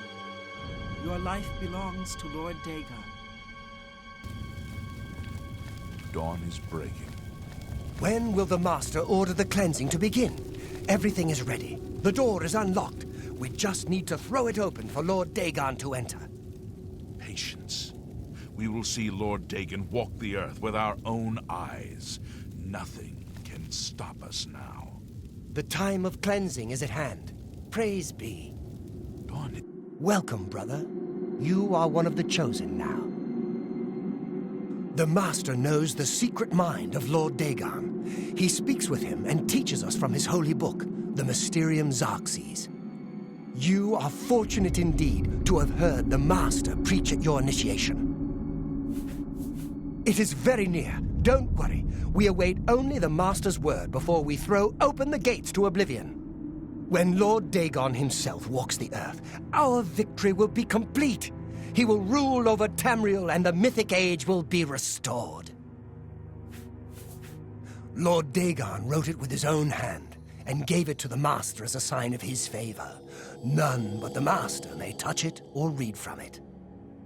Your life belongs to Lord Dagon. Dawn is breaking. When will the Master order the cleansing to begin? Everything is ready. The door is unlocked. We just need to throw it open for Lord Dagon to enter. Patience. We will see Lord Dagon walk the earth with our own eyes. Nothing can stop us now. The time of cleansing is at hand. Praise be. Dawn. Welcome, brother. You are one of the chosen now. The Master knows the secret mind of Lord Dagon. He speaks with him and teaches us from his holy book, the Mysterium Xarxes. You are fortunate indeed to have heard the Master preach at your initiation. It is very near. Don't worry. We await only the Master's word before we throw open the gates to oblivion. When Lord Dagon himself walks the earth, our victory will be complete. He will rule over Tamriel and the mythic age will be restored. Lord Dagon wrote it with his own hand and gave it to the Master as a sign of his favor. None but the Master may touch it or read from it.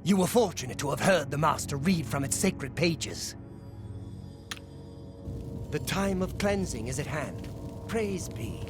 You were fortunate to have heard the Master read from its sacred pages. The time of cleansing is at hand. Praise be.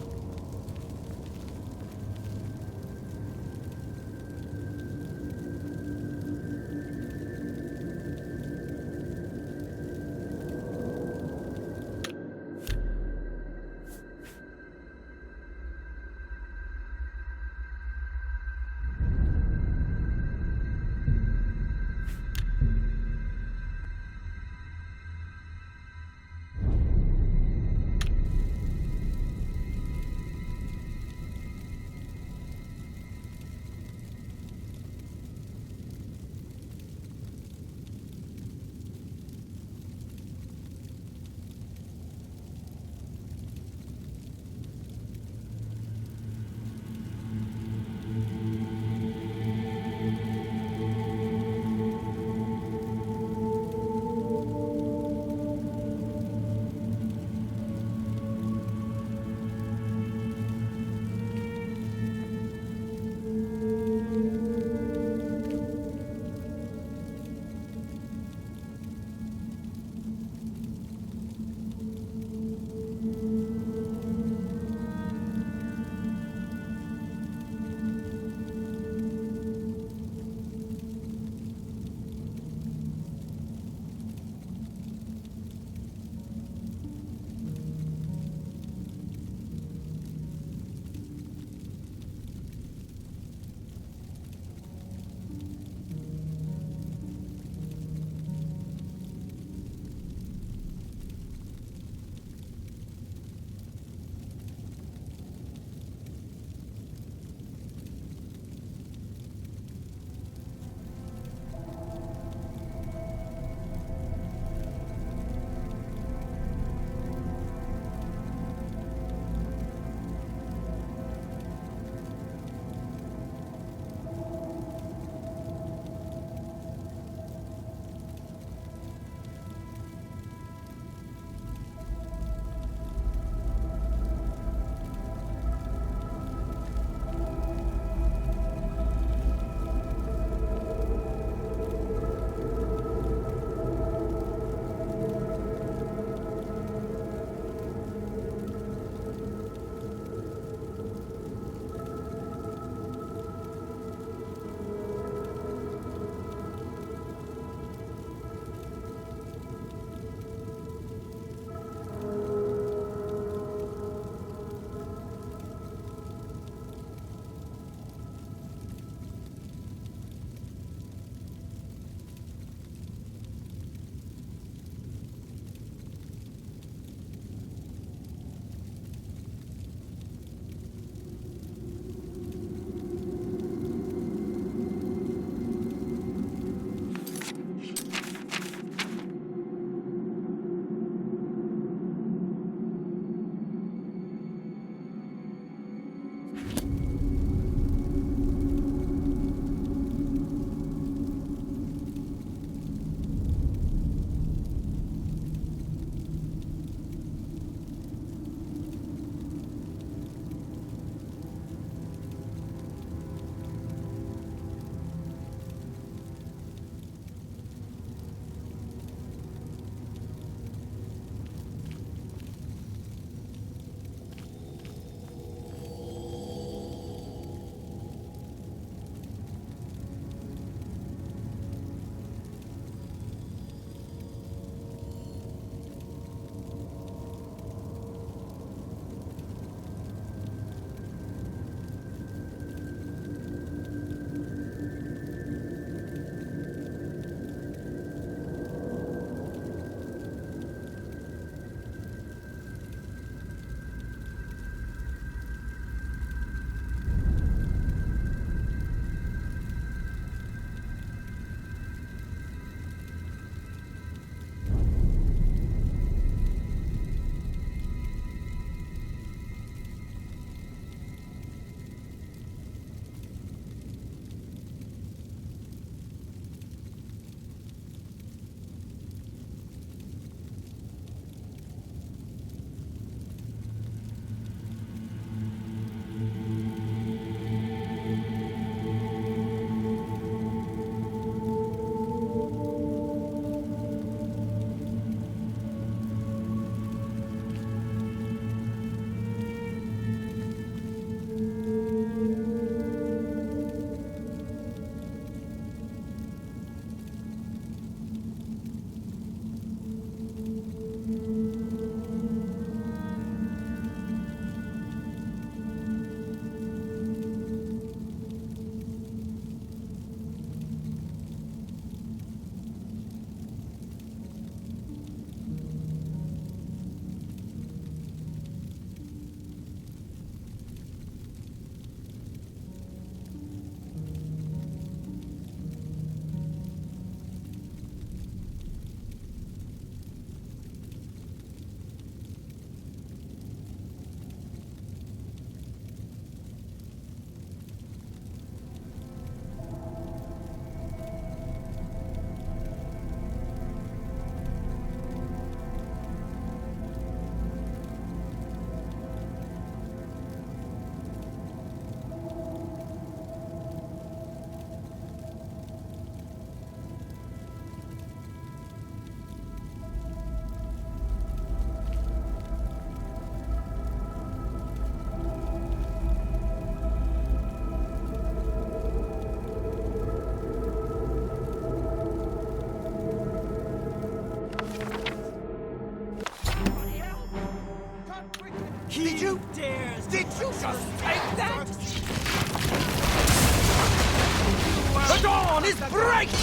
dawn is breaking!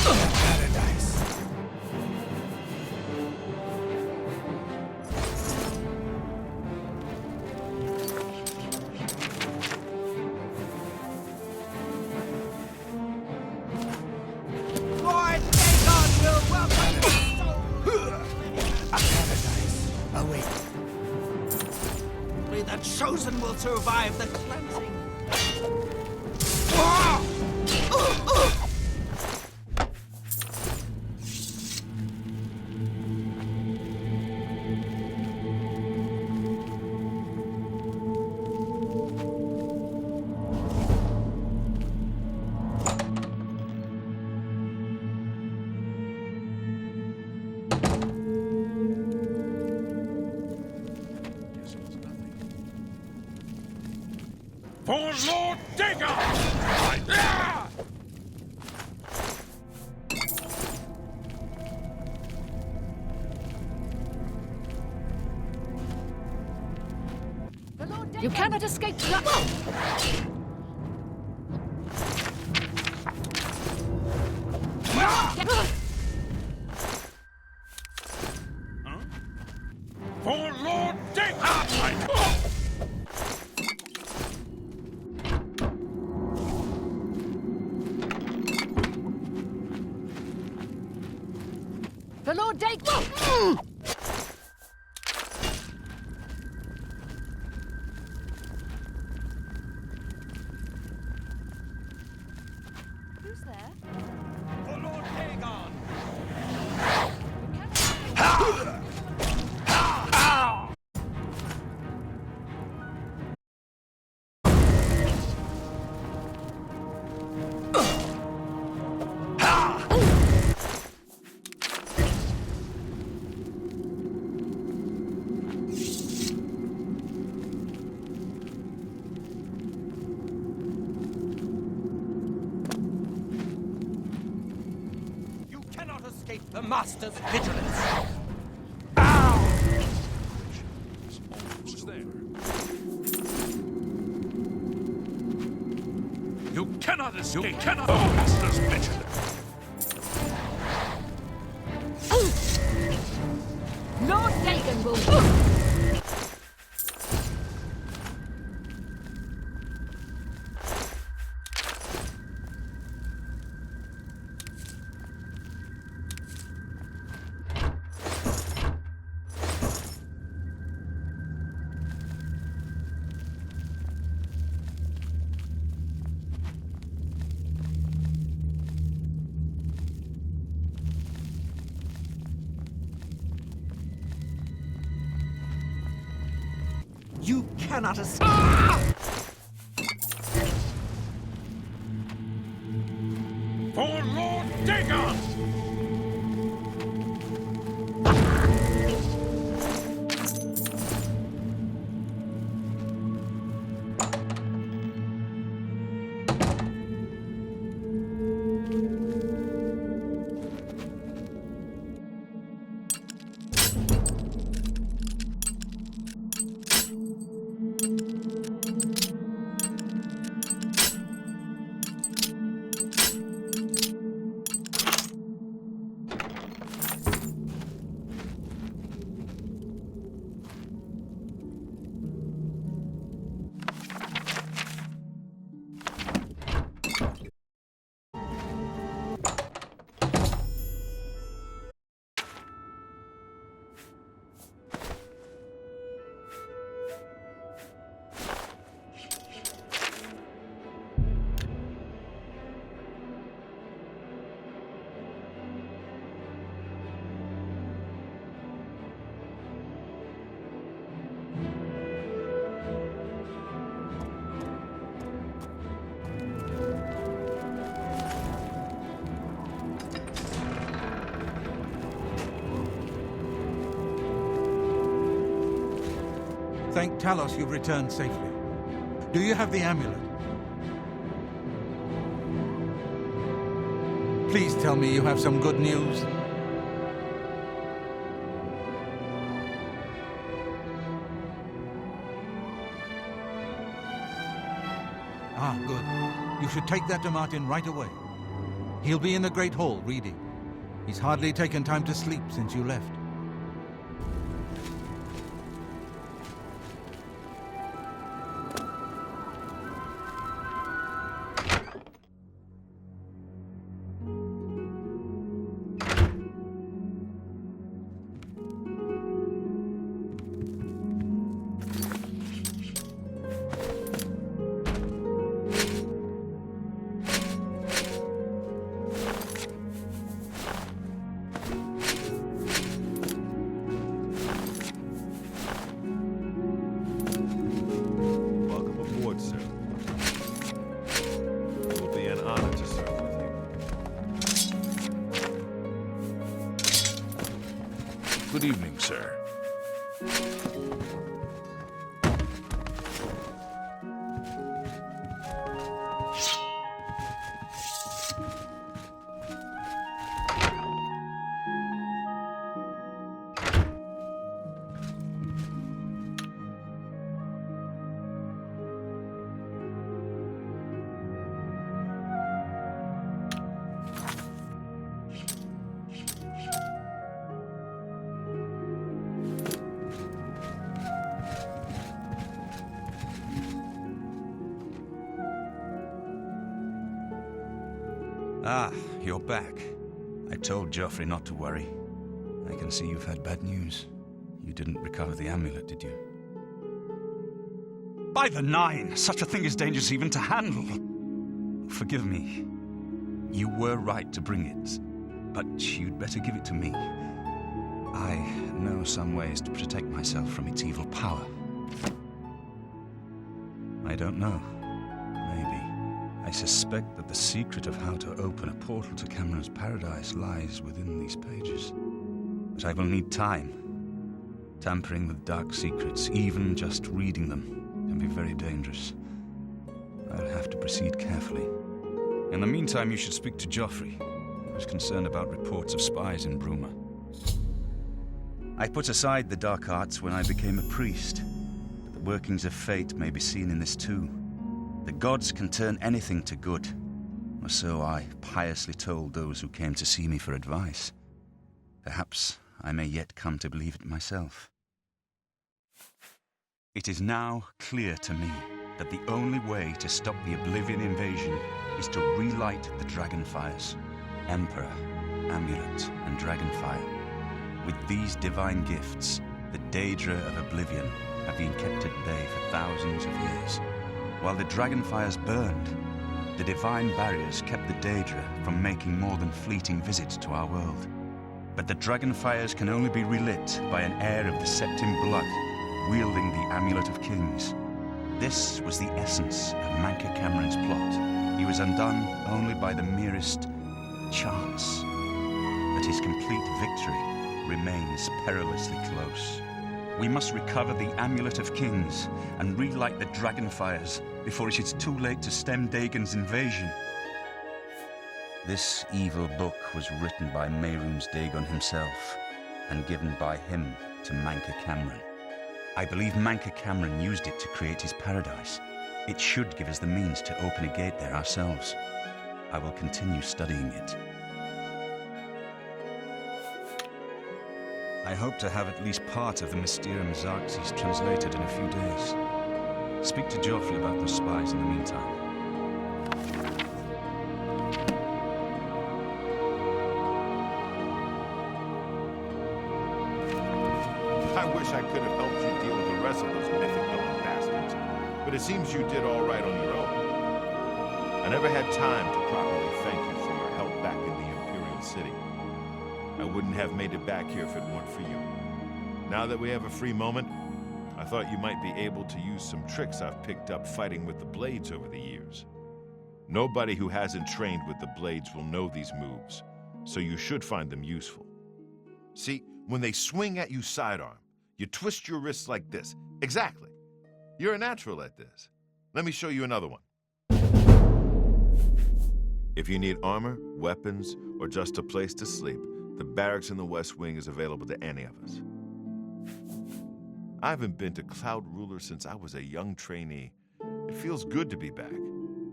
Paradise. Lord Dagon will welcome your soul! A paradise awaits. Only the chosen will survive the cleansing. For Lord Dagon! Ah! You cannot escape. For Lord Dagon! The Lord Dagon! Who's there? For Lord Dagon! You cannot escape the Master's vigilance! Who's there? You cannot escape. You cannot. Oh, Master's vigilance. Lord Dagon will. You cannot escape. For Lord Dagon! Thank Talos you've returned safely. Do you have the amulet? Please tell me you have some good news. Ah, good. You should take that to Martin right away. He'll be in the Great Hall reading. He's hardly taken time to sleep since you left. Good evening, sir. Ah, you're back. I told Joffrey not to worry. I can see you've had bad news. You didn't recover the amulet, did you? By the Nine! Such a thing is dangerous even to handle! Forgive me. You were right to bring it, but you'd better give it to me. I know some ways to protect myself from its evil power. I don't know. Maybe. I suspect that the secret of how to open a portal to Cameron's paradise lies within these pages. But I will need time. Tampering with dark secrets, even just reading them, can be very dangerous. I'll have to proceed carefully. In the meantime, you should speak to Joffrey, who's concerned about reports of spies in Bruma. I put aside the dark arts when I became a priest, but the workings of fate may be seen in this too. The gods can turn anything to good, or so I piously told those who came to see me for advice. Perhaps I may yet come to believe it myself. It is now clear to me that the only way to stop the Oblivion invasion is to relight the Dragonfires. Emperor, Amulet, and Dragonfire. With these divine gifts, the Daedra of Oblivion have been kept at bay for thousands of years. While the Dragonfires burned, the divine barriers kept the Daedra from making more than fleeting visits to our world. But the Dragonfires can only be relit by an heir of the Septim blood, wielding the Amulet of Kings. This was the essence of Manca Cameron's plot. He was undone only by the merest chance. But his complete victory remains perilously close. We must recover the Amulet of Kings and relight the Dragonfires before it is too late to stem Dagon's invasion. This evil book was written by Mehrunes Dagon himself and given by him to Manca Cameron. I believe Manca Cameron used it to create his paradise. It should give us the means to open a gate there ourselves. I will continue studying it. I hope to have at least part of the Mysterium Xarxes translated in a few days. Speak to Joffrey about the spies in the meantime. I wish I could have helped you deal with the rest of those mythic-going bastards, but it seems you did all right on your own. I never had time to properly thank you for your help back in the Imperial City. I wouldn't have made it back here if it weren't for you. Now that we have a free moment, I thought you might be able to use some tricks I've picked up fighting with the Blades over the years. Nobody who hasn't trained with the Blades will know these moves, so you should find them useful. See, when they swing at you sidearm, you twist your wrists like this. Exactly. You're a natural at this. Let me show you another one. If you need armor, weapons, or just a place to sleep, the barracks in the West Wing is available to any of us. I haven't been to Cloud Ruler since I was a young trainee. It feels good to be back.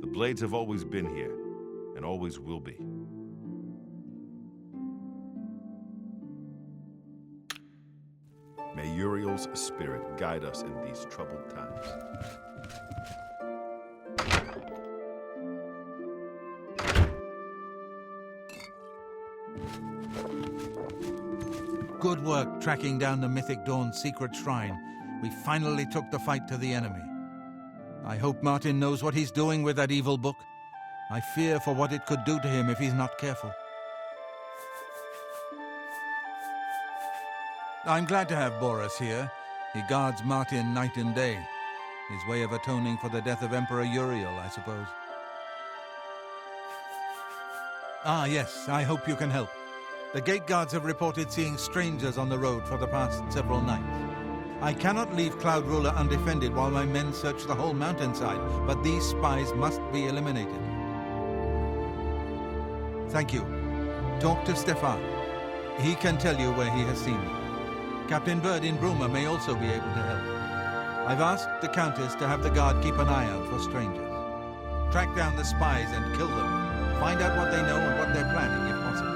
The Blades have always been here, and always will be. Uriel's spirit guide us in these troubled times. Good work tracking down the Mythic Dawn's secret shrine. We finally took the fight to the enemy. I hope Martin knows what he's doing with that evil book. I fear for what it could do to him if he's not careful. I'm glad to have Boris here. He guards Martin night and day. His way of atoning for the death of Emperor Uriel, I suppose. Ah, yes, I hope you can help. The gate guards have reported seeing strangers on the road for the past several nights. I cannot leave Cloud Ruler undefended while my men search the whole mountainside, but these spies must be eliminated. Thank you. Talk to Stefan. He can tell you where he has seen me. Captain Bird in Bruma may also be able to help. I've asked the Countess to have the guard keep an eye out for strangers. Track down the spies and kill them. Find out what they know and what they're planning, if possible.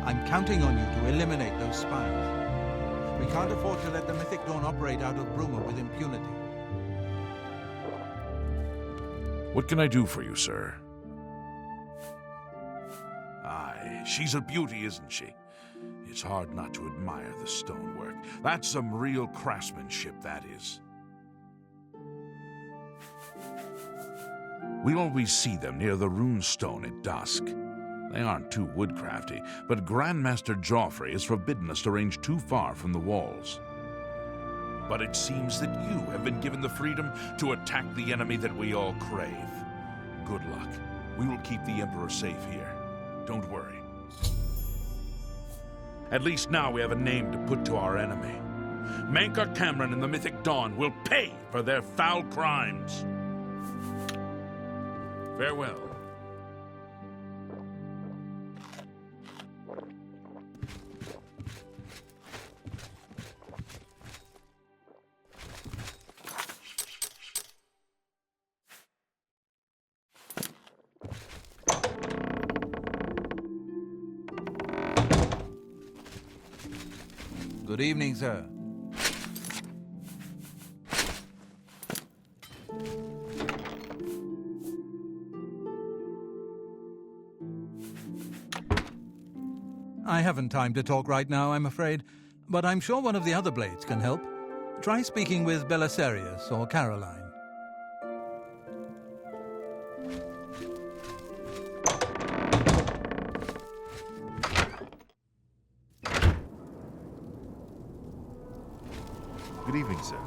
I'm counting on you to eliminate those spies. We can't afford to let the Mythic Dawn operate out of Bruma with impunity. What can I do for you, sir? Aye, she's a beauty, isn't she? It's hard not to admire the stonework. That's some real craftsmanship, that is. We always see them near the rune stone at dusk. They aren't too woodcrafty, but Grandmaster Joffrey has forbidden us to range too far from the walls. But it seems that you have been given the freedom to attack the enemy that we all crave. Good luck. We will keep the Emperor safe here. Don't worry. At least now we have a name to put to our enemy. Mankar Cameron and the Mythic Dawn will pay for their foul crimes. Farewell. Good evening, sir. I haven't time to talk right now, I'm afraid, but I'm sure one of the other blades can help. Try speaking with Belisarius or Caroline. Good evening, sir.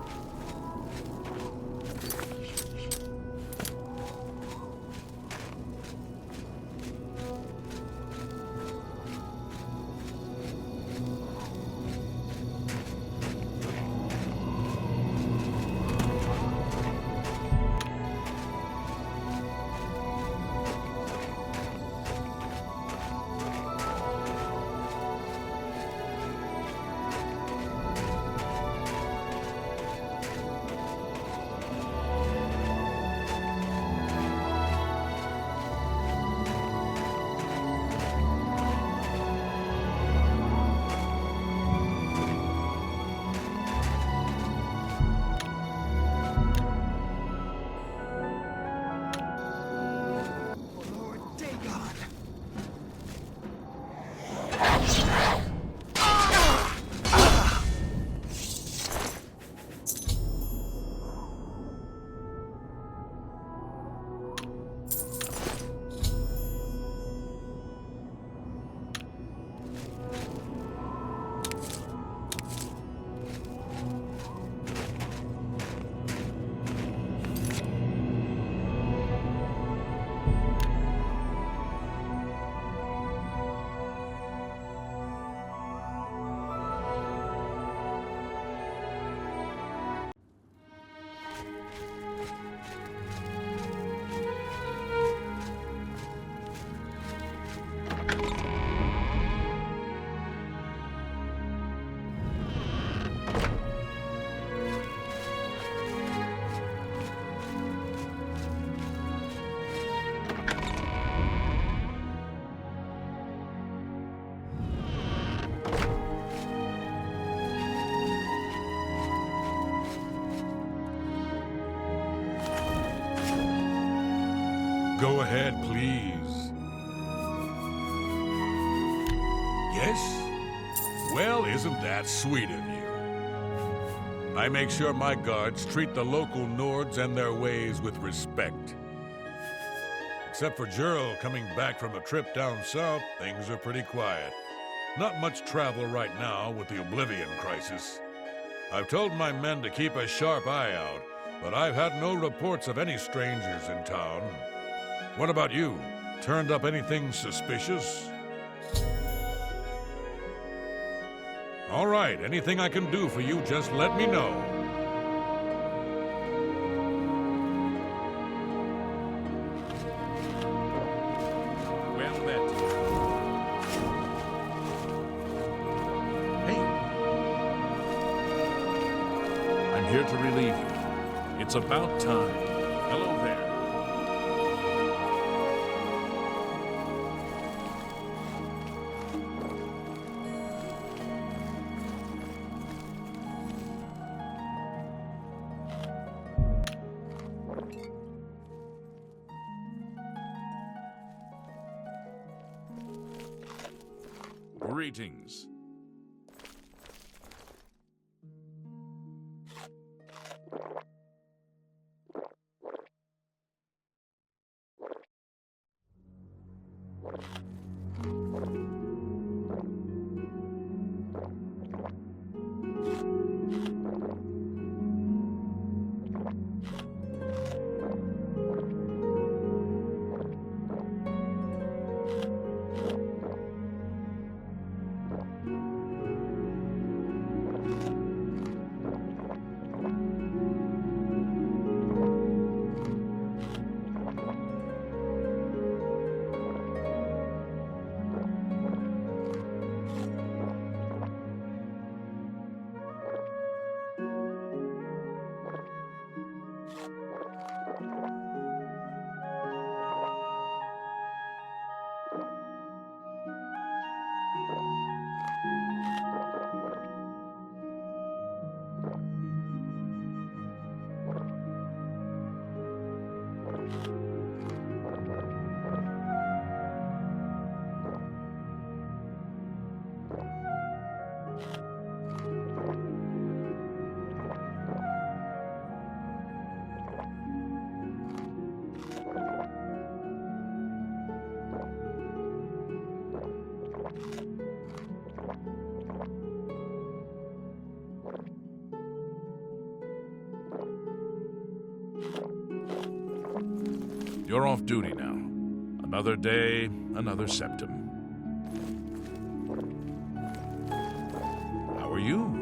go ahead, please. Yes? Well, isn't that sweet of you? I make sure my guards treat the local Nords and their ways with respect. Except for Gerald coming back from a trip down south, things are pretty quiet. Not much travel right now with the Oblivion crisis. I've told my men to keep a sharp eye out, but I've had no reports of any strangers in town. What about you? Turned up anything suspicious? All right, anything I can do for you, just let me know. Well met. Hey. I'm here to relieve you. It's about time. Hello there. Greetings. You're off duty now. Another day, another septum. How are you?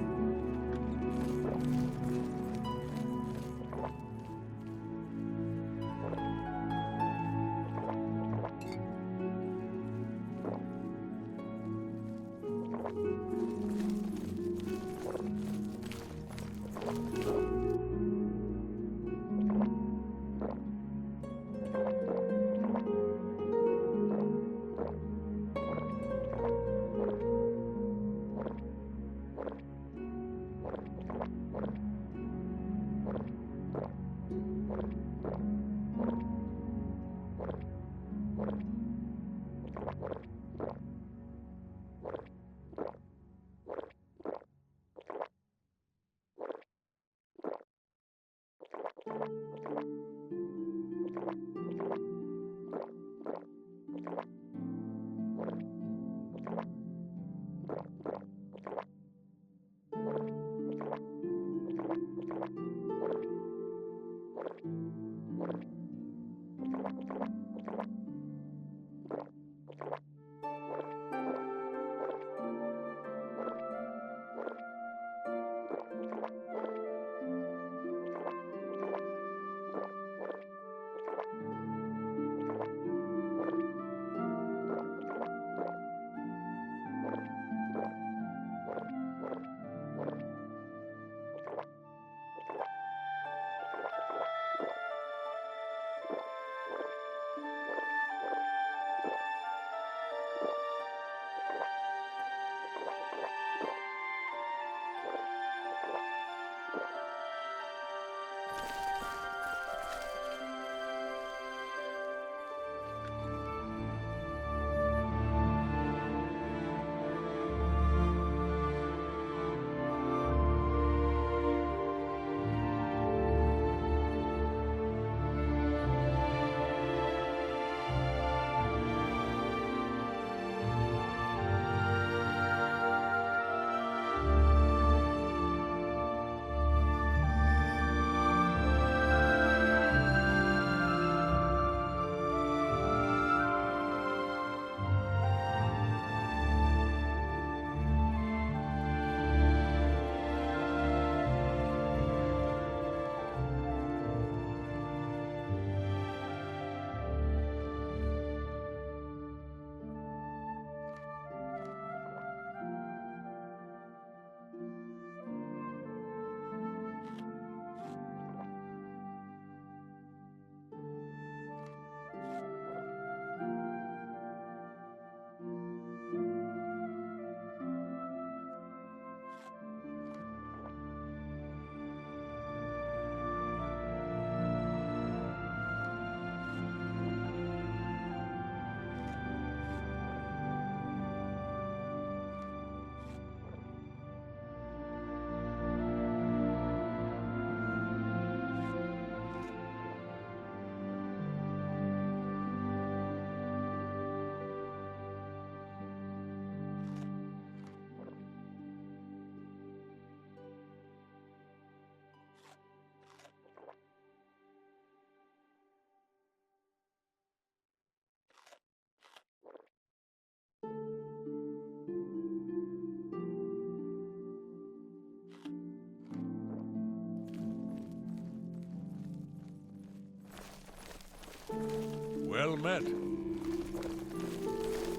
Well met.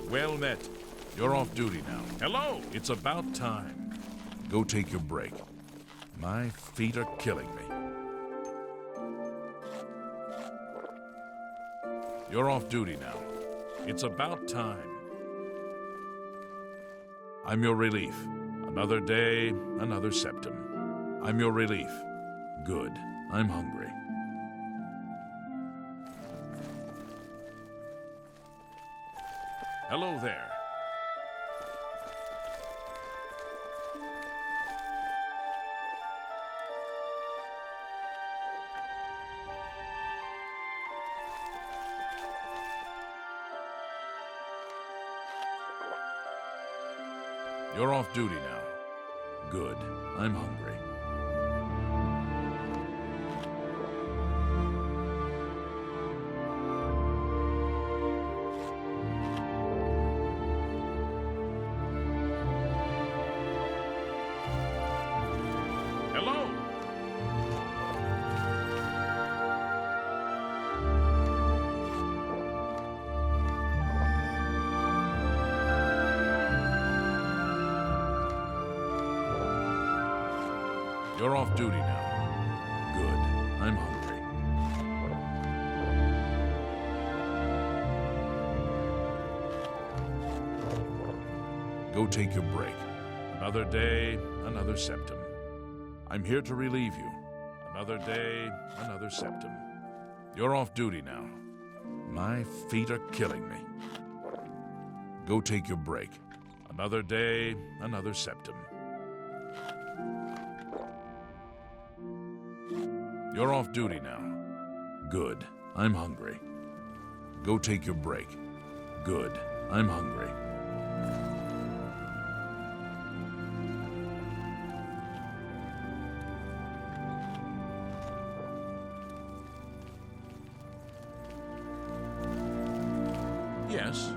Well met. You're off duty now. Hello! It's about time. Go take your break. My feet are killing me. You're off duty now. It's about time. I'm your relief. Another day, another septum. I'm your relief. Good. I'm hungry. Hello there. You're off duty now. Good. I'm hungry. Hello? You're off duty now. Good. I'm hungry. Go take your break. Another day, another septum. I'm here to relieve you. Another day, another septum. You're off duty now. My feet are killing me. Go take your break. Another day, another septum. You're off duty now. Good. I'm hungry. Go take your break. Good. I'm hungry. Yes.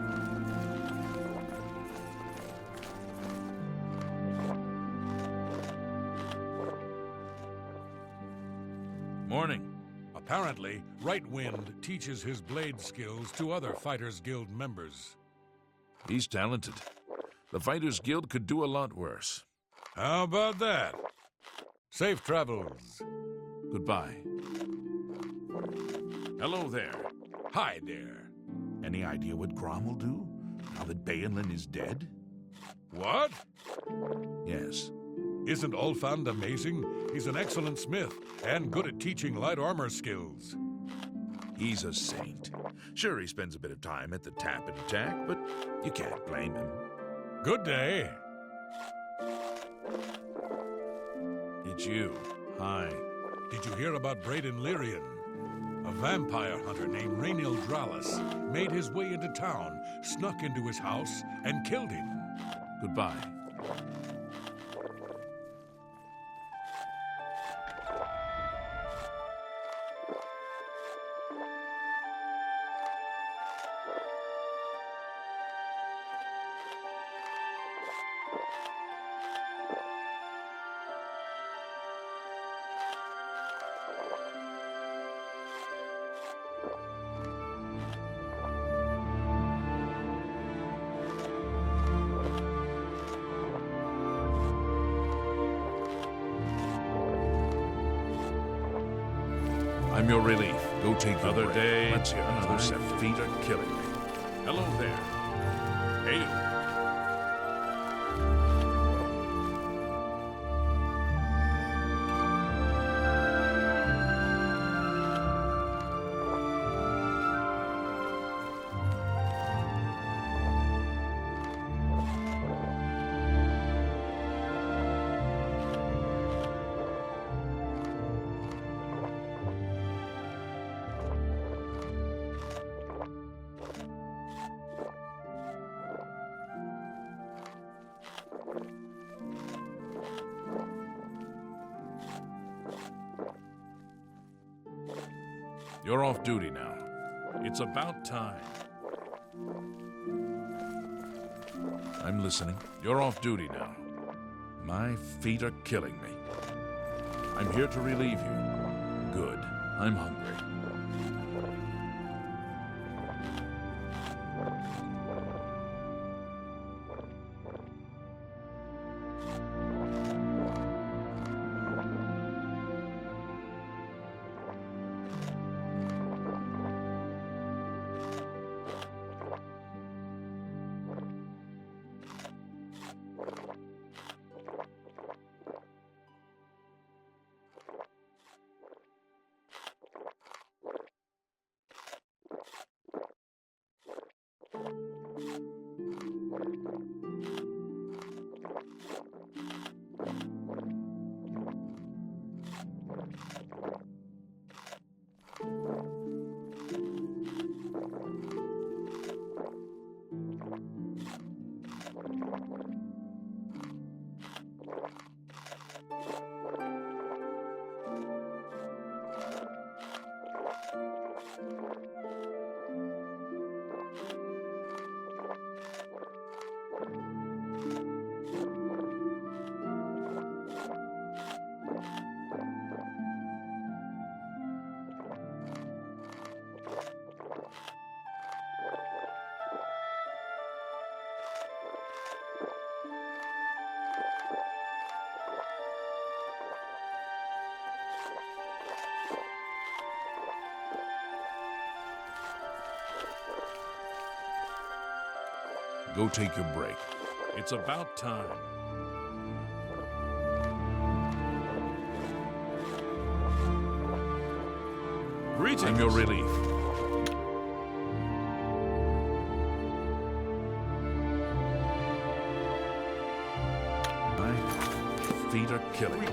Morning. Apparently, Right Wind teaches his blade skills to other Fighters Guild members. He's talented. The Fighters Guild could do a lot worse. How about that? Safe travels. Goodbye. Hello there. Hi there. Any idea what Grom will do now that Bayanlin is dead? What? Yes. Isn't Olfand amazing? He's an excellent smith and good at teaching light armor skills. He's a saint. Sure, he spends a bit of time at the tap and attack, but you can't blame him. Good day. It's you. Hi. Did you hear about Braden Lyrian? A vampire hunter named Rainiel Dralis made his way into town, snuck into his house, and killed him. Goodbye. I'm your relief. Go take another day. Let's hear another set. Feet are killing me. Hello there. Hey. You're off duty now. It's about time. I'm listening. You're off duty now. My feet are killing me. I'm here to relieve you. Good. I'm hungry. Go take your break. It's about time. Greetings. I'm your relief. My feet are killing me.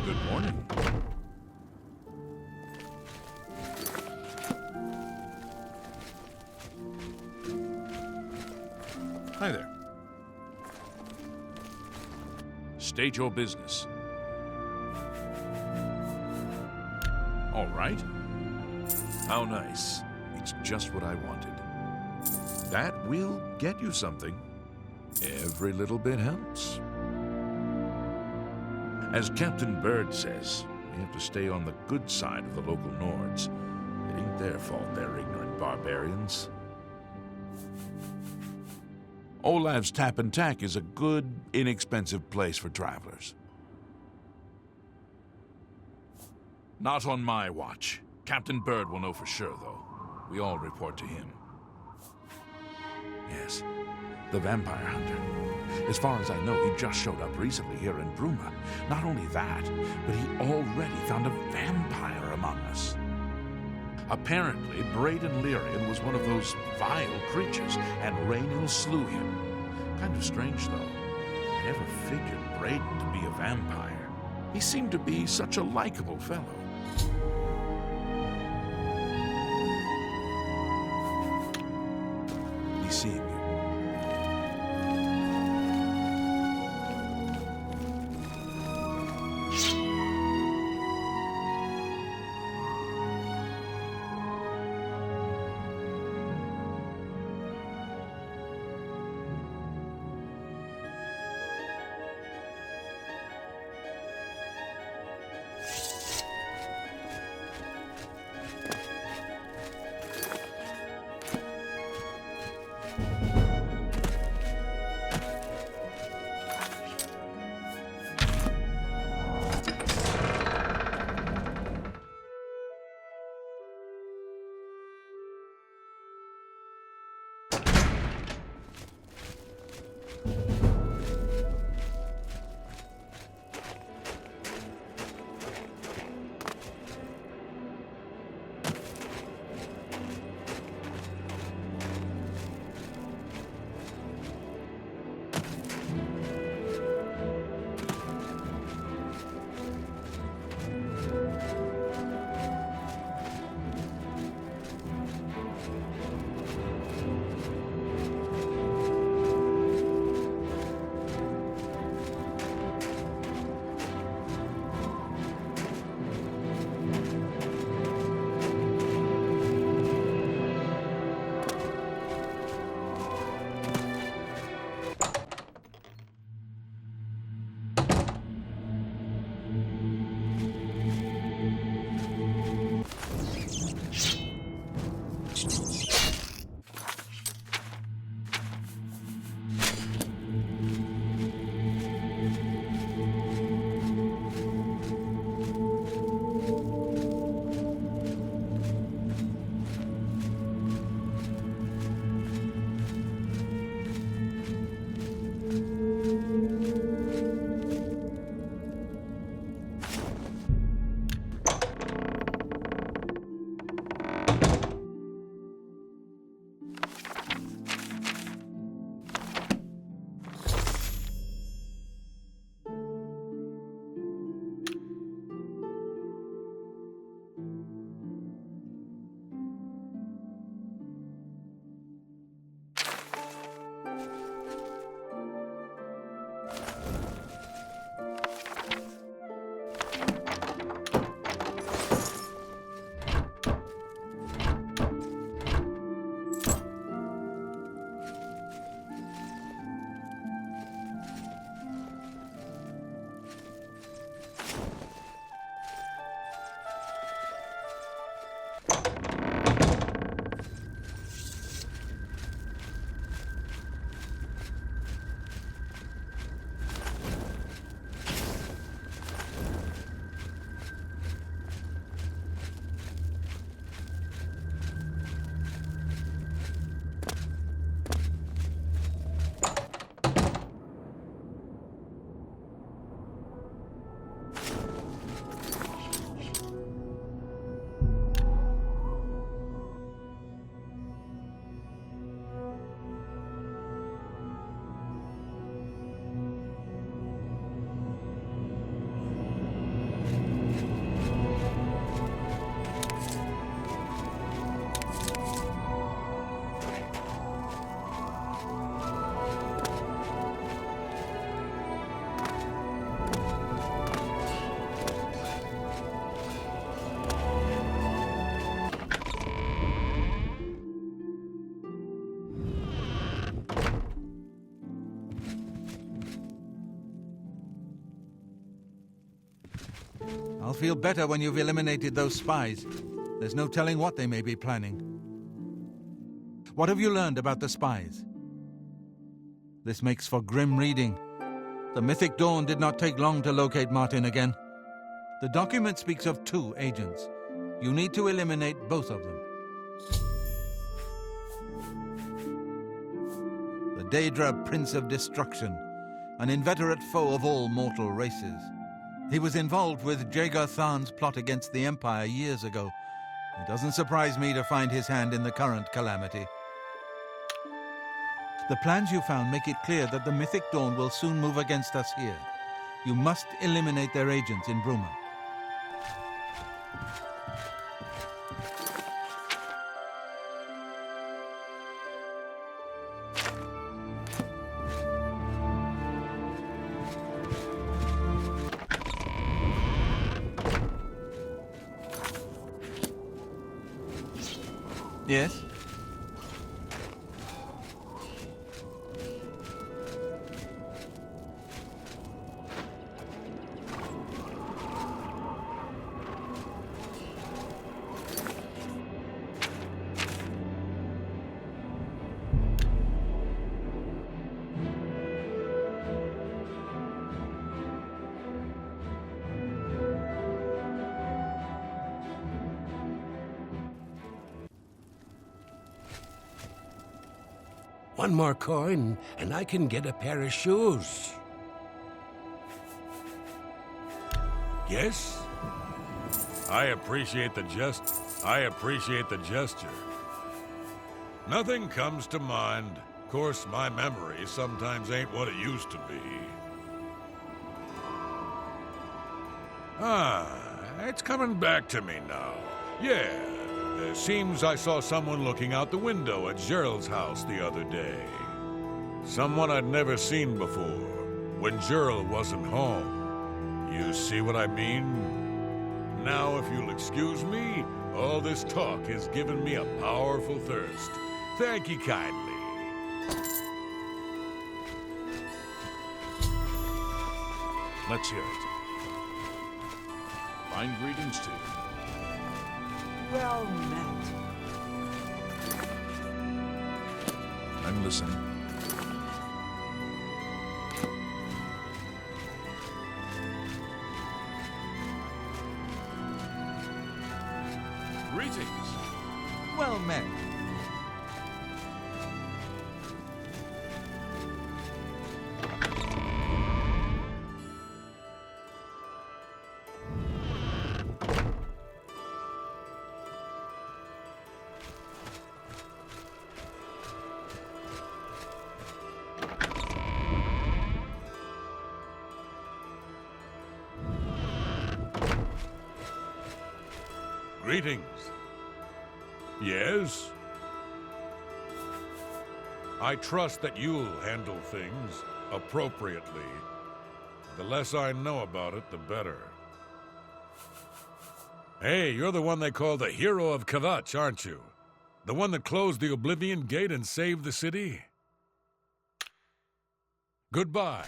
Good morning. Hi there. State your business. All right. How nice. It's just what I wanted. That will get you something. Every little bit helps. As Captain Bird says, we have to stay on the good side of the local Nords. It ain't their fault they're ignorant barbarians. Olav's Tap and Tack is a good, inexpensive place for travelers. Not on my watch. Captain Bird will know for sure, though. We all report to him. Yes, the vampire hunter. As far as I know, he just showed up recently here in Bruma. Not only that, but he already found a vampire among us. Apparently, Braden Lyrian was one of those vile creatures, and Raynil slew him. Kind of strange, though. I never figured Braden to be a vampire. He seemed to be such a likable fellow. He's seeing you. I'll feel better when you've eliminated those spies. There's no telling what they may be planning. What have you learned about the spies? This makes for grim reading. The Mythic Dawn did not take long to locate Martin again. The document speaks of 2 agents. You need to eliminate both of them. The Daedra Prince of Destruction, an inveterate foe of all mortal races. He was involved with Jagar Than's plot against the Empire years ago. It doesn't surprise me to find his hand in the current calamity. The plans you found make it clear that the Mythic Dawn will soon move against us here. You must eliminate their agents in Bruma. Yes? One more coin, and I can get a pair of shoes. Yes? I appreciate the gesture. Nothing comes to mind. Of course, my memory sometimes ain't what it used to be. It's coming back to me now. Yeah, seems I saw someone looking out the window at Gerald's house the other day. Someone I'd never seen before, when Gerald wasn't home. You see what I mean? Now, if you'll excuse me, all this talk has given me a powerful thirst. Thank you kindly. Let's hear it. Fine greetings to you. Well met. I'm listening. Greetings. Well met. Greetings. Yes? I trust that you'll handle things appropriately. The less I know about it, the better. Hey, you're the one they call the hero of Kavach, aren't you? The one that closed the Oblivion Gate and saved the city? Goodbye.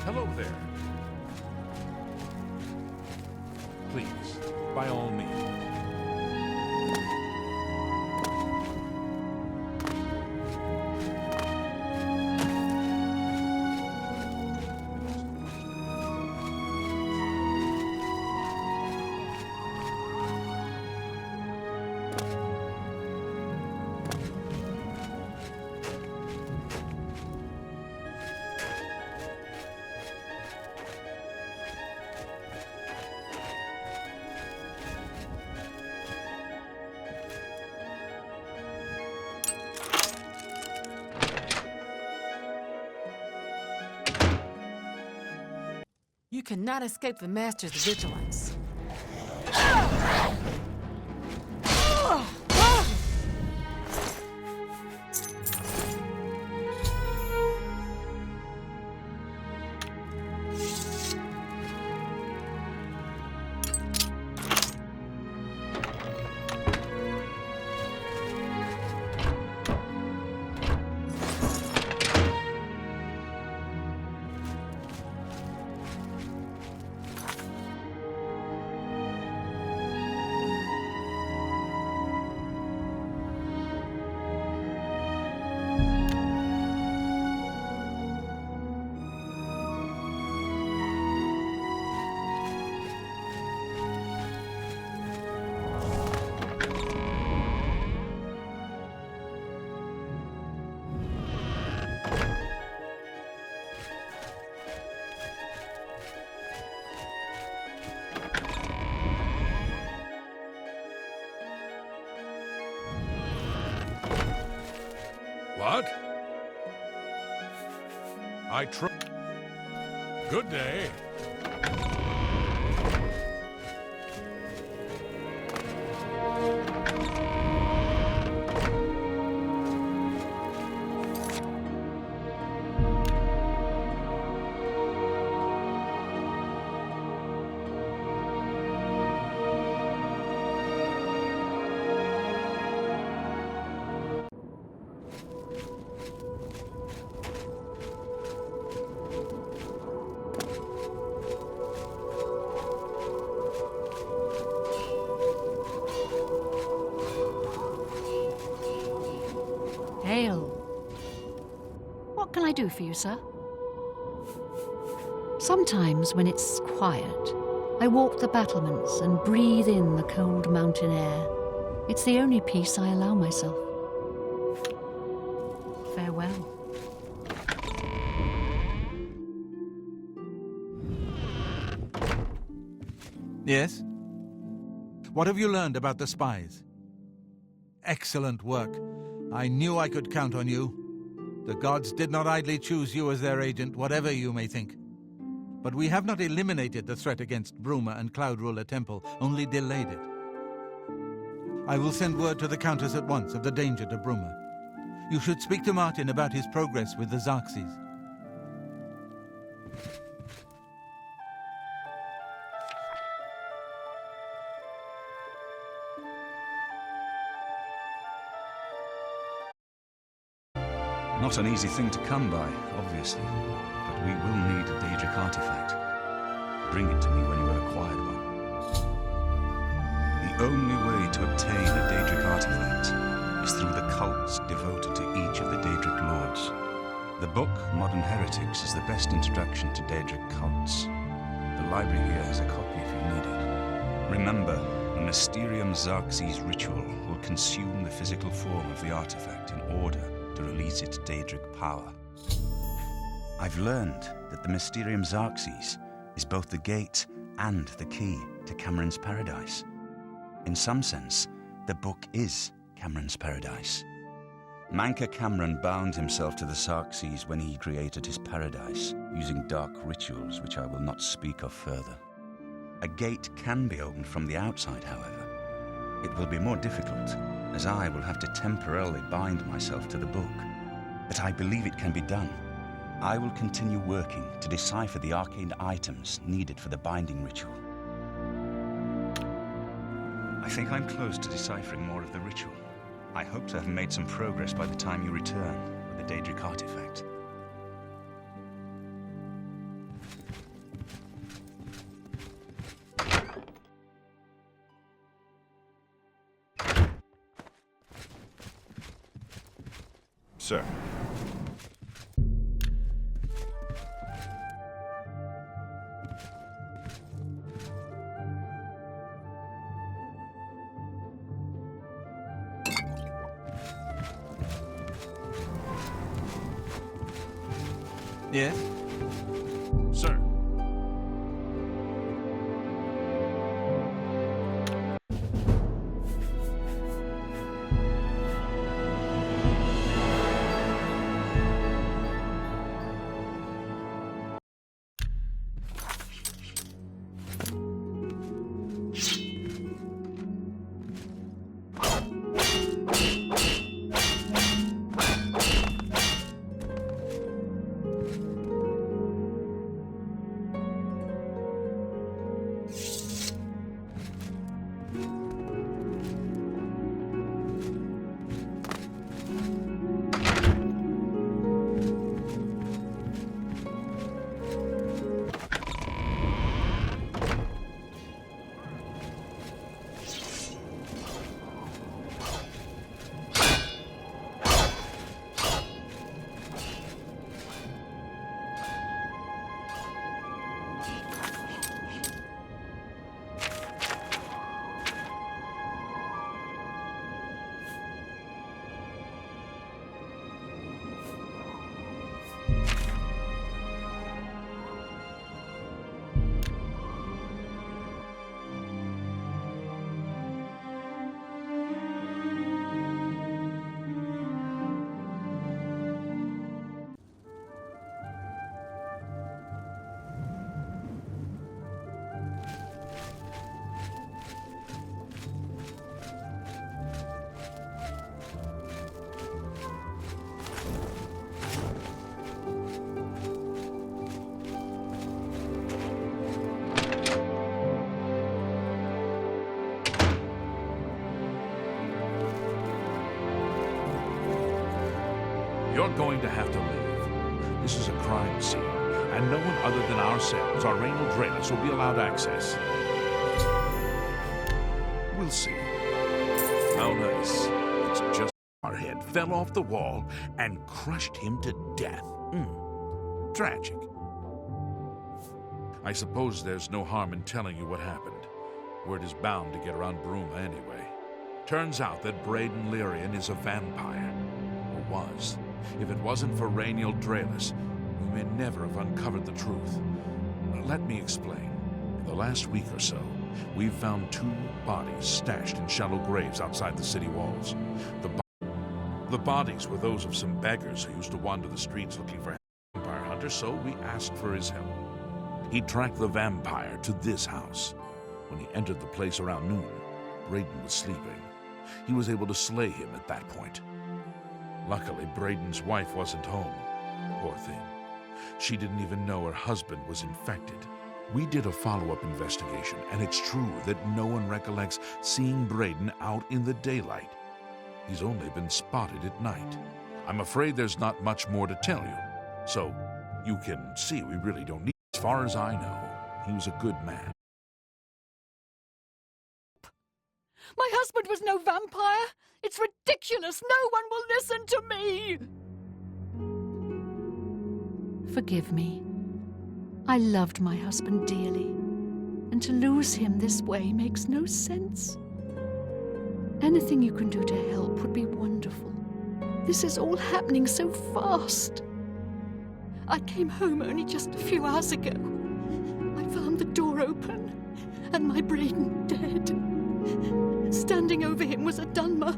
Hello there. Please, by all means. You cannot escape the Master's vigilance. Good day. Hail. What can I do for you, sir? Sometimes when it's quiet, I walk the battlements and breathe in the cold mountain air. It's the only peace I allow myself. Farewell. Yes? What have you learned about the spies? Excellent work. I knew I could count on you. The gods did not idly choose you as their agent, whatever you may think. But we have not eliminated the threat against Bruma and Cloud Ruler Temple, only delayed it. I will send word to the Countess at once of the danger to Bruma. You should speak to Martin about his progress with the Xerxes. Not an easy thing to come by, obviously, but we will need a Daedric artifact. Bring it to me when you have acquired one. The only way to obtain a Daedric artifact is through the cults devoted to each of the Daedric lords. The book, Modern Heretics, is the best introduction to Daedric cults. The library here has a copy if you need it. Remember, the Mysterium Xerxes ritual will consume the physical form of the artifact in order to release its Daedric power. I've learned that the Mysterium Xerxes is both the gate and the key to Cameron's paradise. In some sense, the book is Cameron's paradise. Manca Cameron bound himself to the Xerxes when he created his paradise, using dark rituals which I will not speak of further. A gate can be opened from the outside, however. It will be more difficult, as I will have to temporarily bind myself to the book. But I believe it can be done. I will continue working to decipher the arcane items needed for the binding ritual. I think I'm close to deciphering more of the ritual. I hope to have made some progress by the time you return with the Daedric artifact. Sir. Yes? Sir. You're going to have to leave. This is a crime scene, and no one other than ourselves, or Raynald Draelus, will be allowed access. We'll see. How nice. It's just our head fell off the wall and crushed him to death. Tragic. I suppose there's no harm in telling you what happened. Word is bound to get around Bruma anyway. Turns out that Braden Lyrian is a vampire. Or was. If it wasn't for Raynald Draelus, we may never have uncovered the truth. Let me explain. In the last week or so, we've found 2 bodies stashed in shallow graves outside the city walls. The bodies were those of some beggars who used to wander the streets looking for vampire hunters, so we asked for his help. He tracked the vampire to this house. When he entered the place around noon, Braden was sleeping. He was able to slay him at that point. Luckily, Braden's wife wasn't home. Poor thing. She didn't even know her husband was infected. We did a follow-up investigation, and it's true that no one recollects seeing Braden out in the daylight. He's only been spotted at night. I'm afraid there's not much more to tell you. So, you can see we really don't need. As far as I know, he was a good man. My husband was no vampire! It's ridiculous! No one will listen to me! Forgive me. I loved my husband dearly, and to lose him this way makes no sense. Anything you can do to help would be wonderful. This is all happening so fast. I came home only just a few hours ago. I found the door open, and my Braden dead. Standing over him was a Dunmer.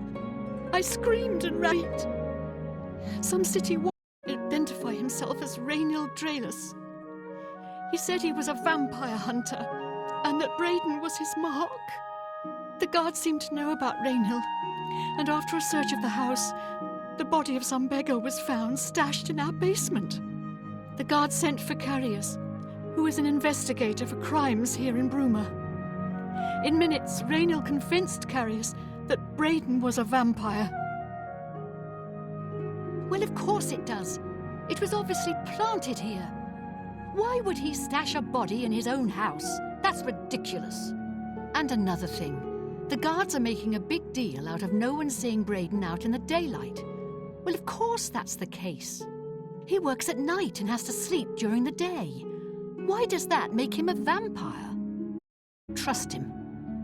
I screamed and ran. Some city watch identify himself as Raynald Draelus. He said he was a vampire hunter, and that Braden was his mark. The guards seemed to know about Raynald, and after a search of the house, the body of some beggar was found stashed in our basement. The guards sent for Carius, who is an investigator for crimes here in Bruma. In minutes, Raynald convinced Carius that Braden was a vampire. Well, of course it does. It was obviously planted here. Why would he stash a body in his own house? That's ridiculous. And another thing. The guards are making a big deal out of no one seeing Braden out in the daylight. Well, of course that's the case. He works at night and has to sleep during the day. Why does that make him a vampire? Trust him.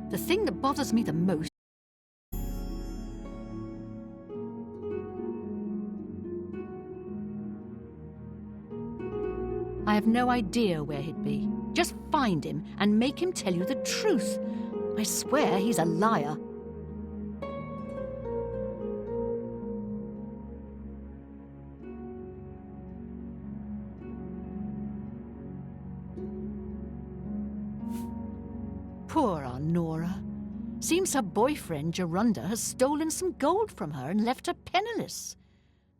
The thing that bothers me the most I have no idea where he'd be. Just find him and make him tell you the truth. I swear he's a liar. Poor Honora. Seems her boyfriend, Gerunda, has stolen some gold from her and left her penniless.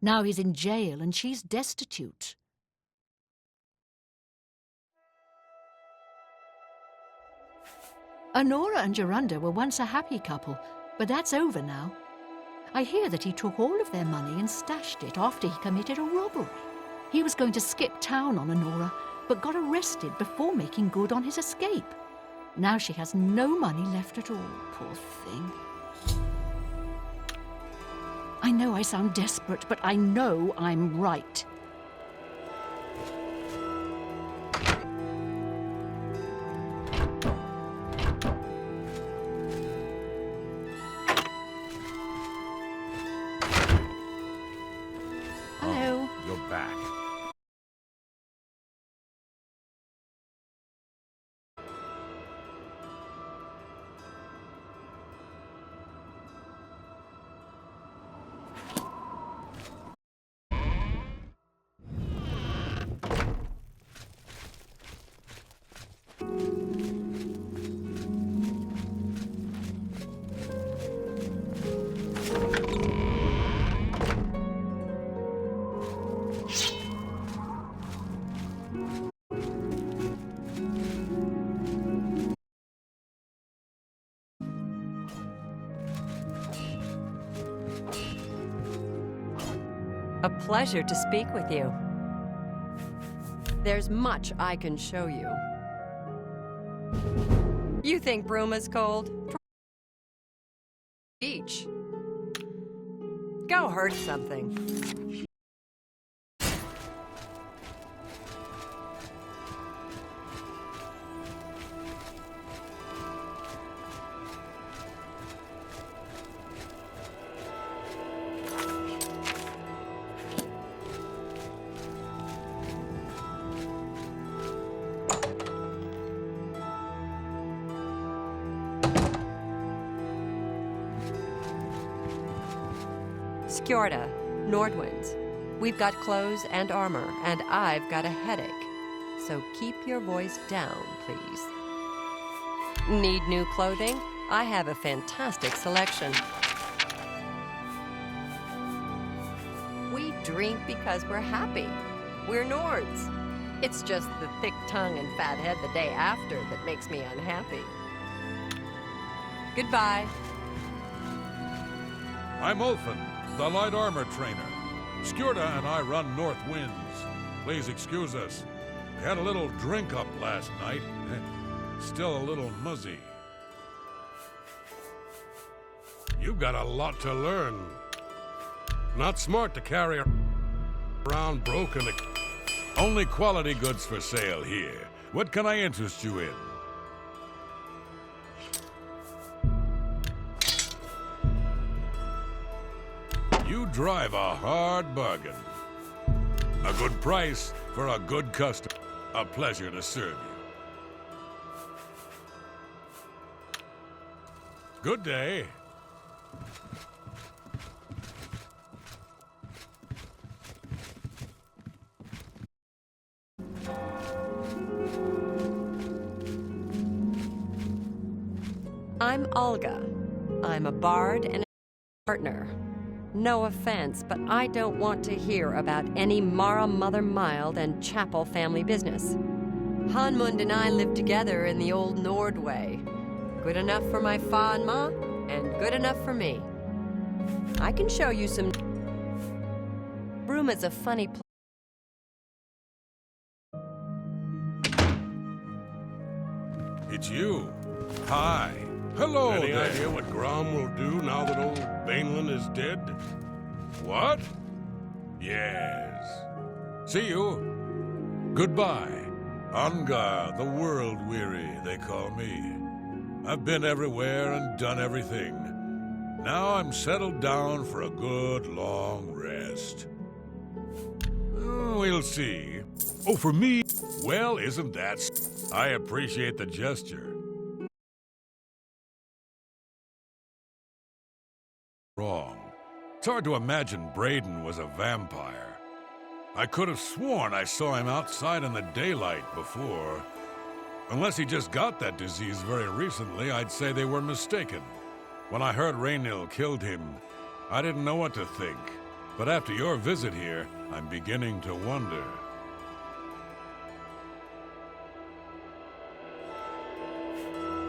Now he's in jail and she's destitute. Honora and Gerunda were once a happy couple, but that's over now. I hear that he took all of their money and stashed it after he committed a robbery. He was going to skip town on Honora, but got arrested before making good on his escape. Now she has no money left at all, poor thing. I know I sound desperate, but I know I'm right. Hello. Oh, you're back. A pleasure to speak with you. There's much I can show you. You think Bruma's cold? Beach. Go hurt something. Skjorta, Nordwinds. We've got clothes and armor, and I've got a headache. So keep your voice down, please. Need new clothing? I have a fantastic selection. We drink because we're happy. We're Nords. It's just the thick tongue and fat head the day after that makes me unhappy. Goodbye. I'm Ulfin, the light armor trainer. Skjorta and I run North Winds. Please excuse us. We had a little drink up last night. Still a little muzzy. You've got a lot to learn. Not smart to carry around broken. Only quality goods for sale here. What can I interest you in? You drive a hard bargain. A good price for a good customer. A pleasure to serve you. Good day. I'm Olga. I'm a bard and a partner. No offense, but I don't want to hear about any Mara Mother Mild and Chapel family business. Hanmund and I lived together in the old Nord way. Good enough for my fa and ma, and good enough for me. I can show you some... Bruma's a funny place. It's you. Hi. Hello Any there. idea what Grom will do now that old Bainland is dead? What? Yes. See you. Goodbye. Angar, the world-weary, they call me. I've been everywhere and done everything. Now I'm settled down for a good long rest. We'll see. Oh, for me? Well, isn't that... I appreciate the gesture. Wrong. It's hard to imagine Braden was a vampire. I could have sworn I saw him outside in the daylight before. Unless he just got that disease very recently, I'd say they were mistaken. When I heard Raynil killed him, I didn't know what to think. But after your visit here, I'm beginning to wonder.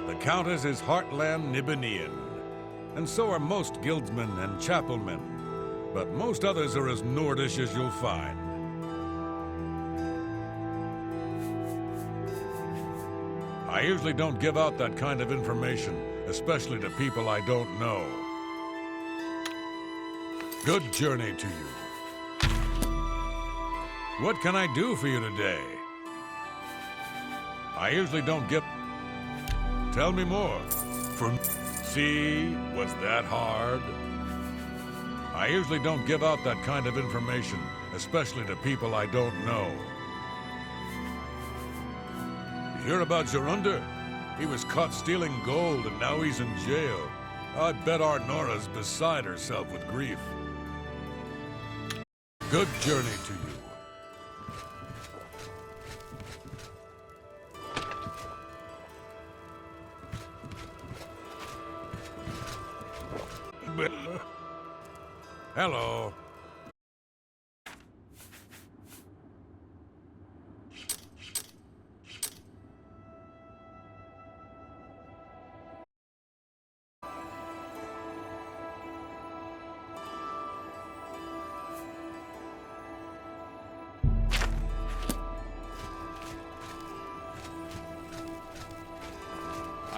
The Countess is Heartland Nibanian, and so are most guildsmen and chapelmen, but most others are as Nordish as you'll find. I usually don't give out that kind of information, especially to people I don't know. Good journey to you. What can I do for you today? I usually don't give... Tell me more. From... See, was that hard? I usually don't give out that kind of information, especially to people I don't know. You hear about Jorunda? He was caught stealing gold and now he's in jail. I bet our Nora's beside herself with grief. Good journey to you. Hello.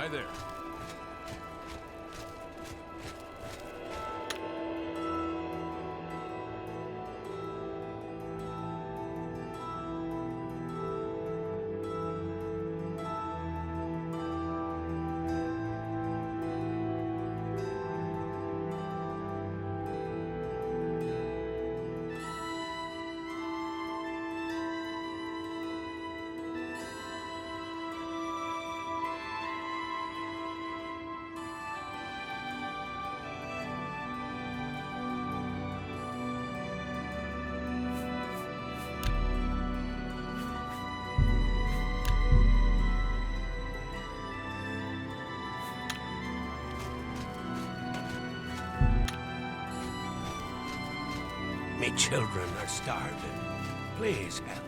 Hi there. Me children are starving. Please help.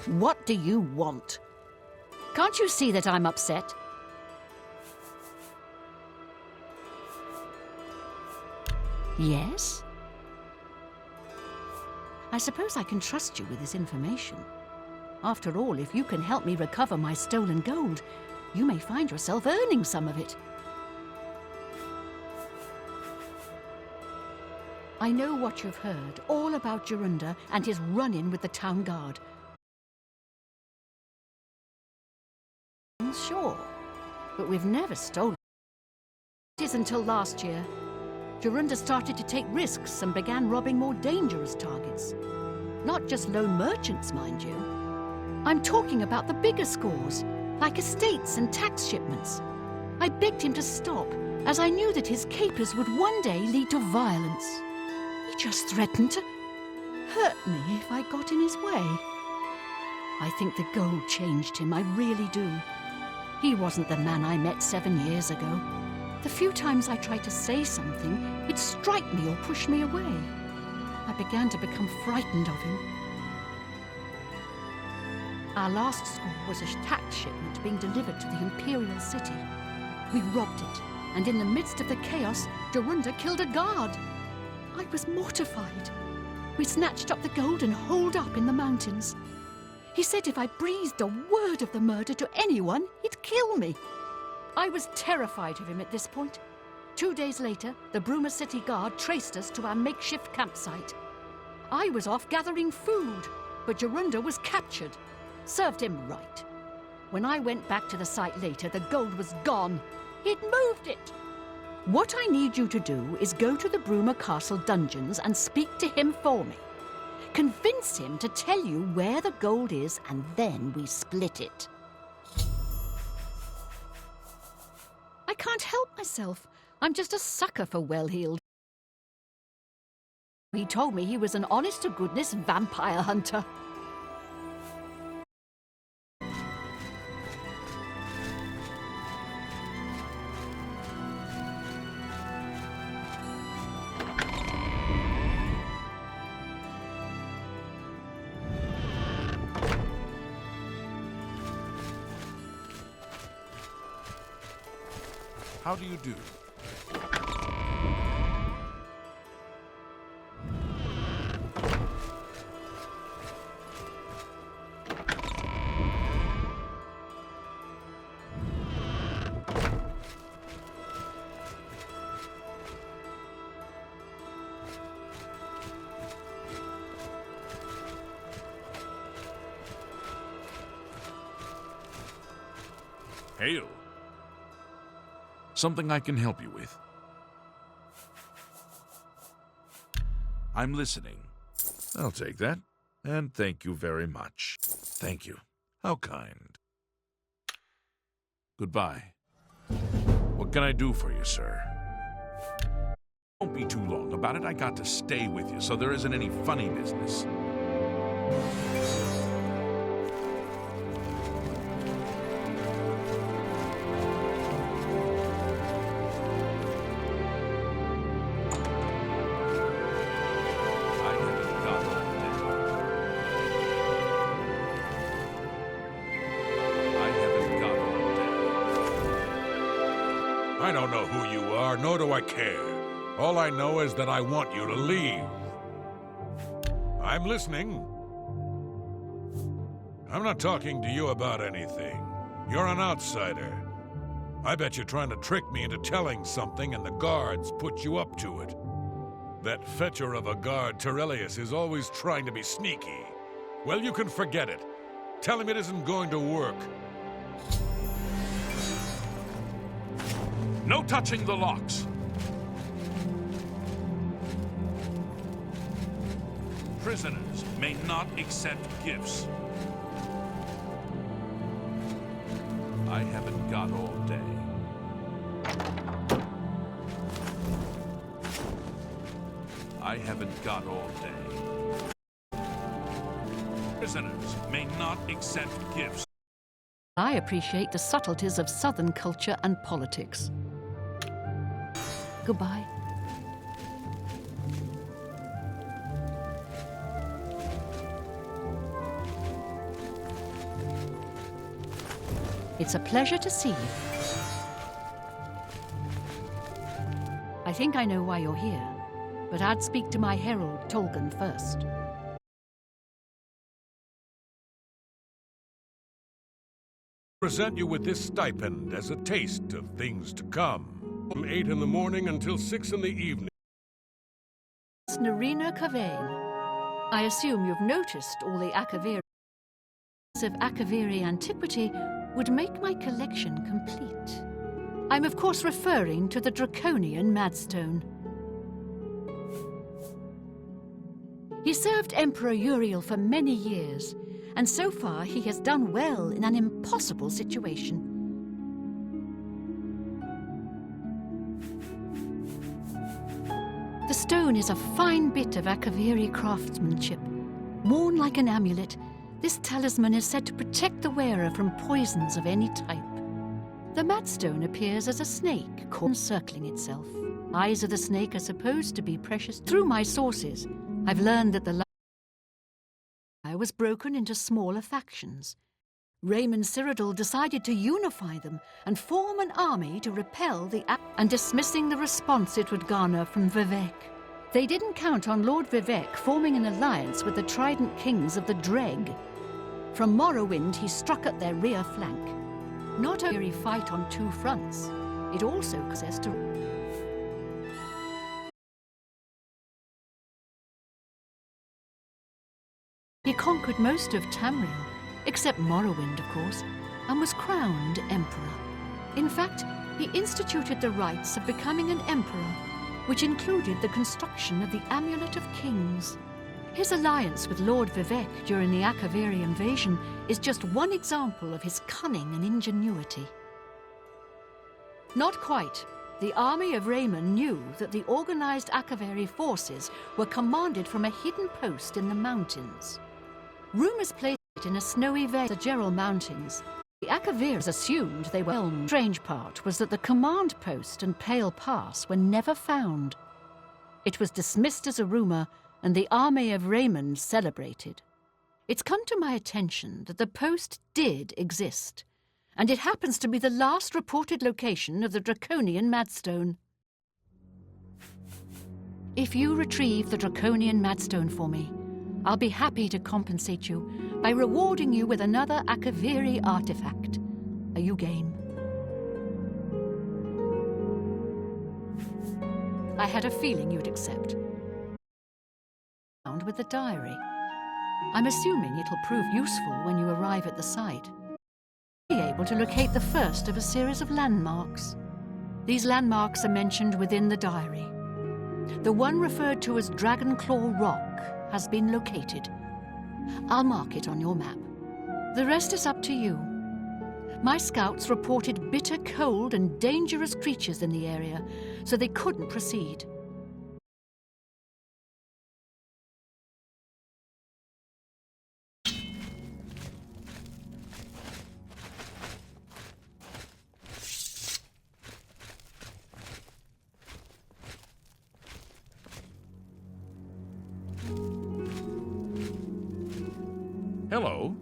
What do you want? Can't you see that I'm upset? Yes? I suppose I can trust you with this information. After all, if you can help me recover my stolen gold, you may find yourself earning some of it. I know what you've heard, all about Jorunda and his run-in with the town guard. Sure, but we've never stolen. It is until last year. Jorunda started to take risks and began robbing more dangerous targets. Not just lone merchants, mind you. I'm talking about the bigger scores, like estates and tax shipments. I begged him to stop, as I knew that his capers would one day lead to violence. He just threatened to hurt me if I got in his way. I think the gold changed him, I really do. He wasn't the man I met 7 years ago. The few times I tried to say something, he'd strike me or push me away. I began to become frightened of him. Our last score was a tax shipment being delivered to the Imperial City. We robbed it, and in the midst of the chaos, Jorunda killed a guard. I was mortified. We snatched up the gold and holed up in the mountains. He said if I breathed a word of the murder to anyone, he'd kill me. I was terrified of him at this point. 2 days later, the Bruma City Guard traced us to our makeshift campsite. I was off gathering food, but Jorunda was captured. Served him right. When I went back to the site later, the gold was gone. He'd moved it. What I need you to do is go to the Bruma Castle dungeons and speak to him for me. Convince him to tell you where the gold is, and then we split it. I can't help myself. I'm just a sucker for well-heeled. He told me he was an honest-to-goodness vampire hunter. How do you do? Hail. Something I can help you with? I'm listening. I'll take that. And thank you very much. Thank you. How kind. Goodbye. What can I do for you, sir? Don't be too long about it. I got to stay with you, so there isn't any funny business. I don't know who you are, nor do I care. All I know is that I want you to leave. I'm listening. I'm not talking to you about anything. You're an outsider. I bet you're trying to trick me into telling something and the guards put you up to it. That fetcher of a guard, Terrellius, is always trying to be sneaky. Well, you can forget it. Tell him it isn't going to work. No touching the locks. Prisoners may not accept gifts. I haven't got all day. I haven't got all day. Prisoners may not accept gifts. I appreciate the subtleties of Southern culture and politics. Goodbye. It's a pleasure to see you. I think I know why you're here, but I'd speak to my herald, Tolkien, first. Present you with this stipend as a taste of things to come. From 8 in the morning until 6 in the evening. Narina Kavain. I assume you've noticed all the Akaviri of Akaviri antiquity would make my collection complete. I'm of course referring to the Draconian Madstone. He served Emperor Uriel for many years, and so far he has done well in an impossible situation. The stone is a fine bit of Akaviri craftsmanship. Worn like an amulet, this talisman is said to protect the wearer from poisons of any type. The Madstone appears as a snake encircling itself. Eyes of the snake are supposed to be precious. Through my sources, I've learned that the Empire was broken into smaller factions. Raymond Cyrodiil decided to unify them and form an army to repel the and dismissing the response it would garner from Vivek. They didn't count on Lord Vivek forming an alliance with the Trident Kings of the Dreg. From Morrowind, he struck at their rear flank. Not only did he fight on two fronts, it also possessed a... He conquered most of Tamriel, except Morrowind, of course, and was crowned emperor. In fact, he instituted the rites of becoming an emperor, which included the construction of the Amulet of Kings. His alliance with Lord Vivek during the Akaviri invasion is just one example of his cunning and ingenuity. Not quite. The army of Raymond knew that the organized Akaviri forces were commanded from a hidden post in the mountains. Rumors placed it in a snowy vale of the Gerald Mountains. The Akavirs assumed they were The strange part was that the command post and Pale Pass were never found. It was dismissed as a rumor, and the army of Raymond celebrated. It's come to my attention that the post did exist, and it happens to be the last reported location of the Draconian Madstone. If you retrieve the Draconian Madstone for me, I'll be happy to compensate you by rewarding you with another Akaviri artifact. Are you game? I had a feeling you'd accept. With the diary. I'm assuming it'll prove useful when you arrive at the site. You'll be able to locate the first of a series of landmarks. These landmarks are mentioned within the diary. The one referred to as Dragonclaw Rock has been located. I'll mark it on your map. The rest is up to you. My scouts reported bitter cold and dangerous creatures in the area, so they couldn't proceed. Hello.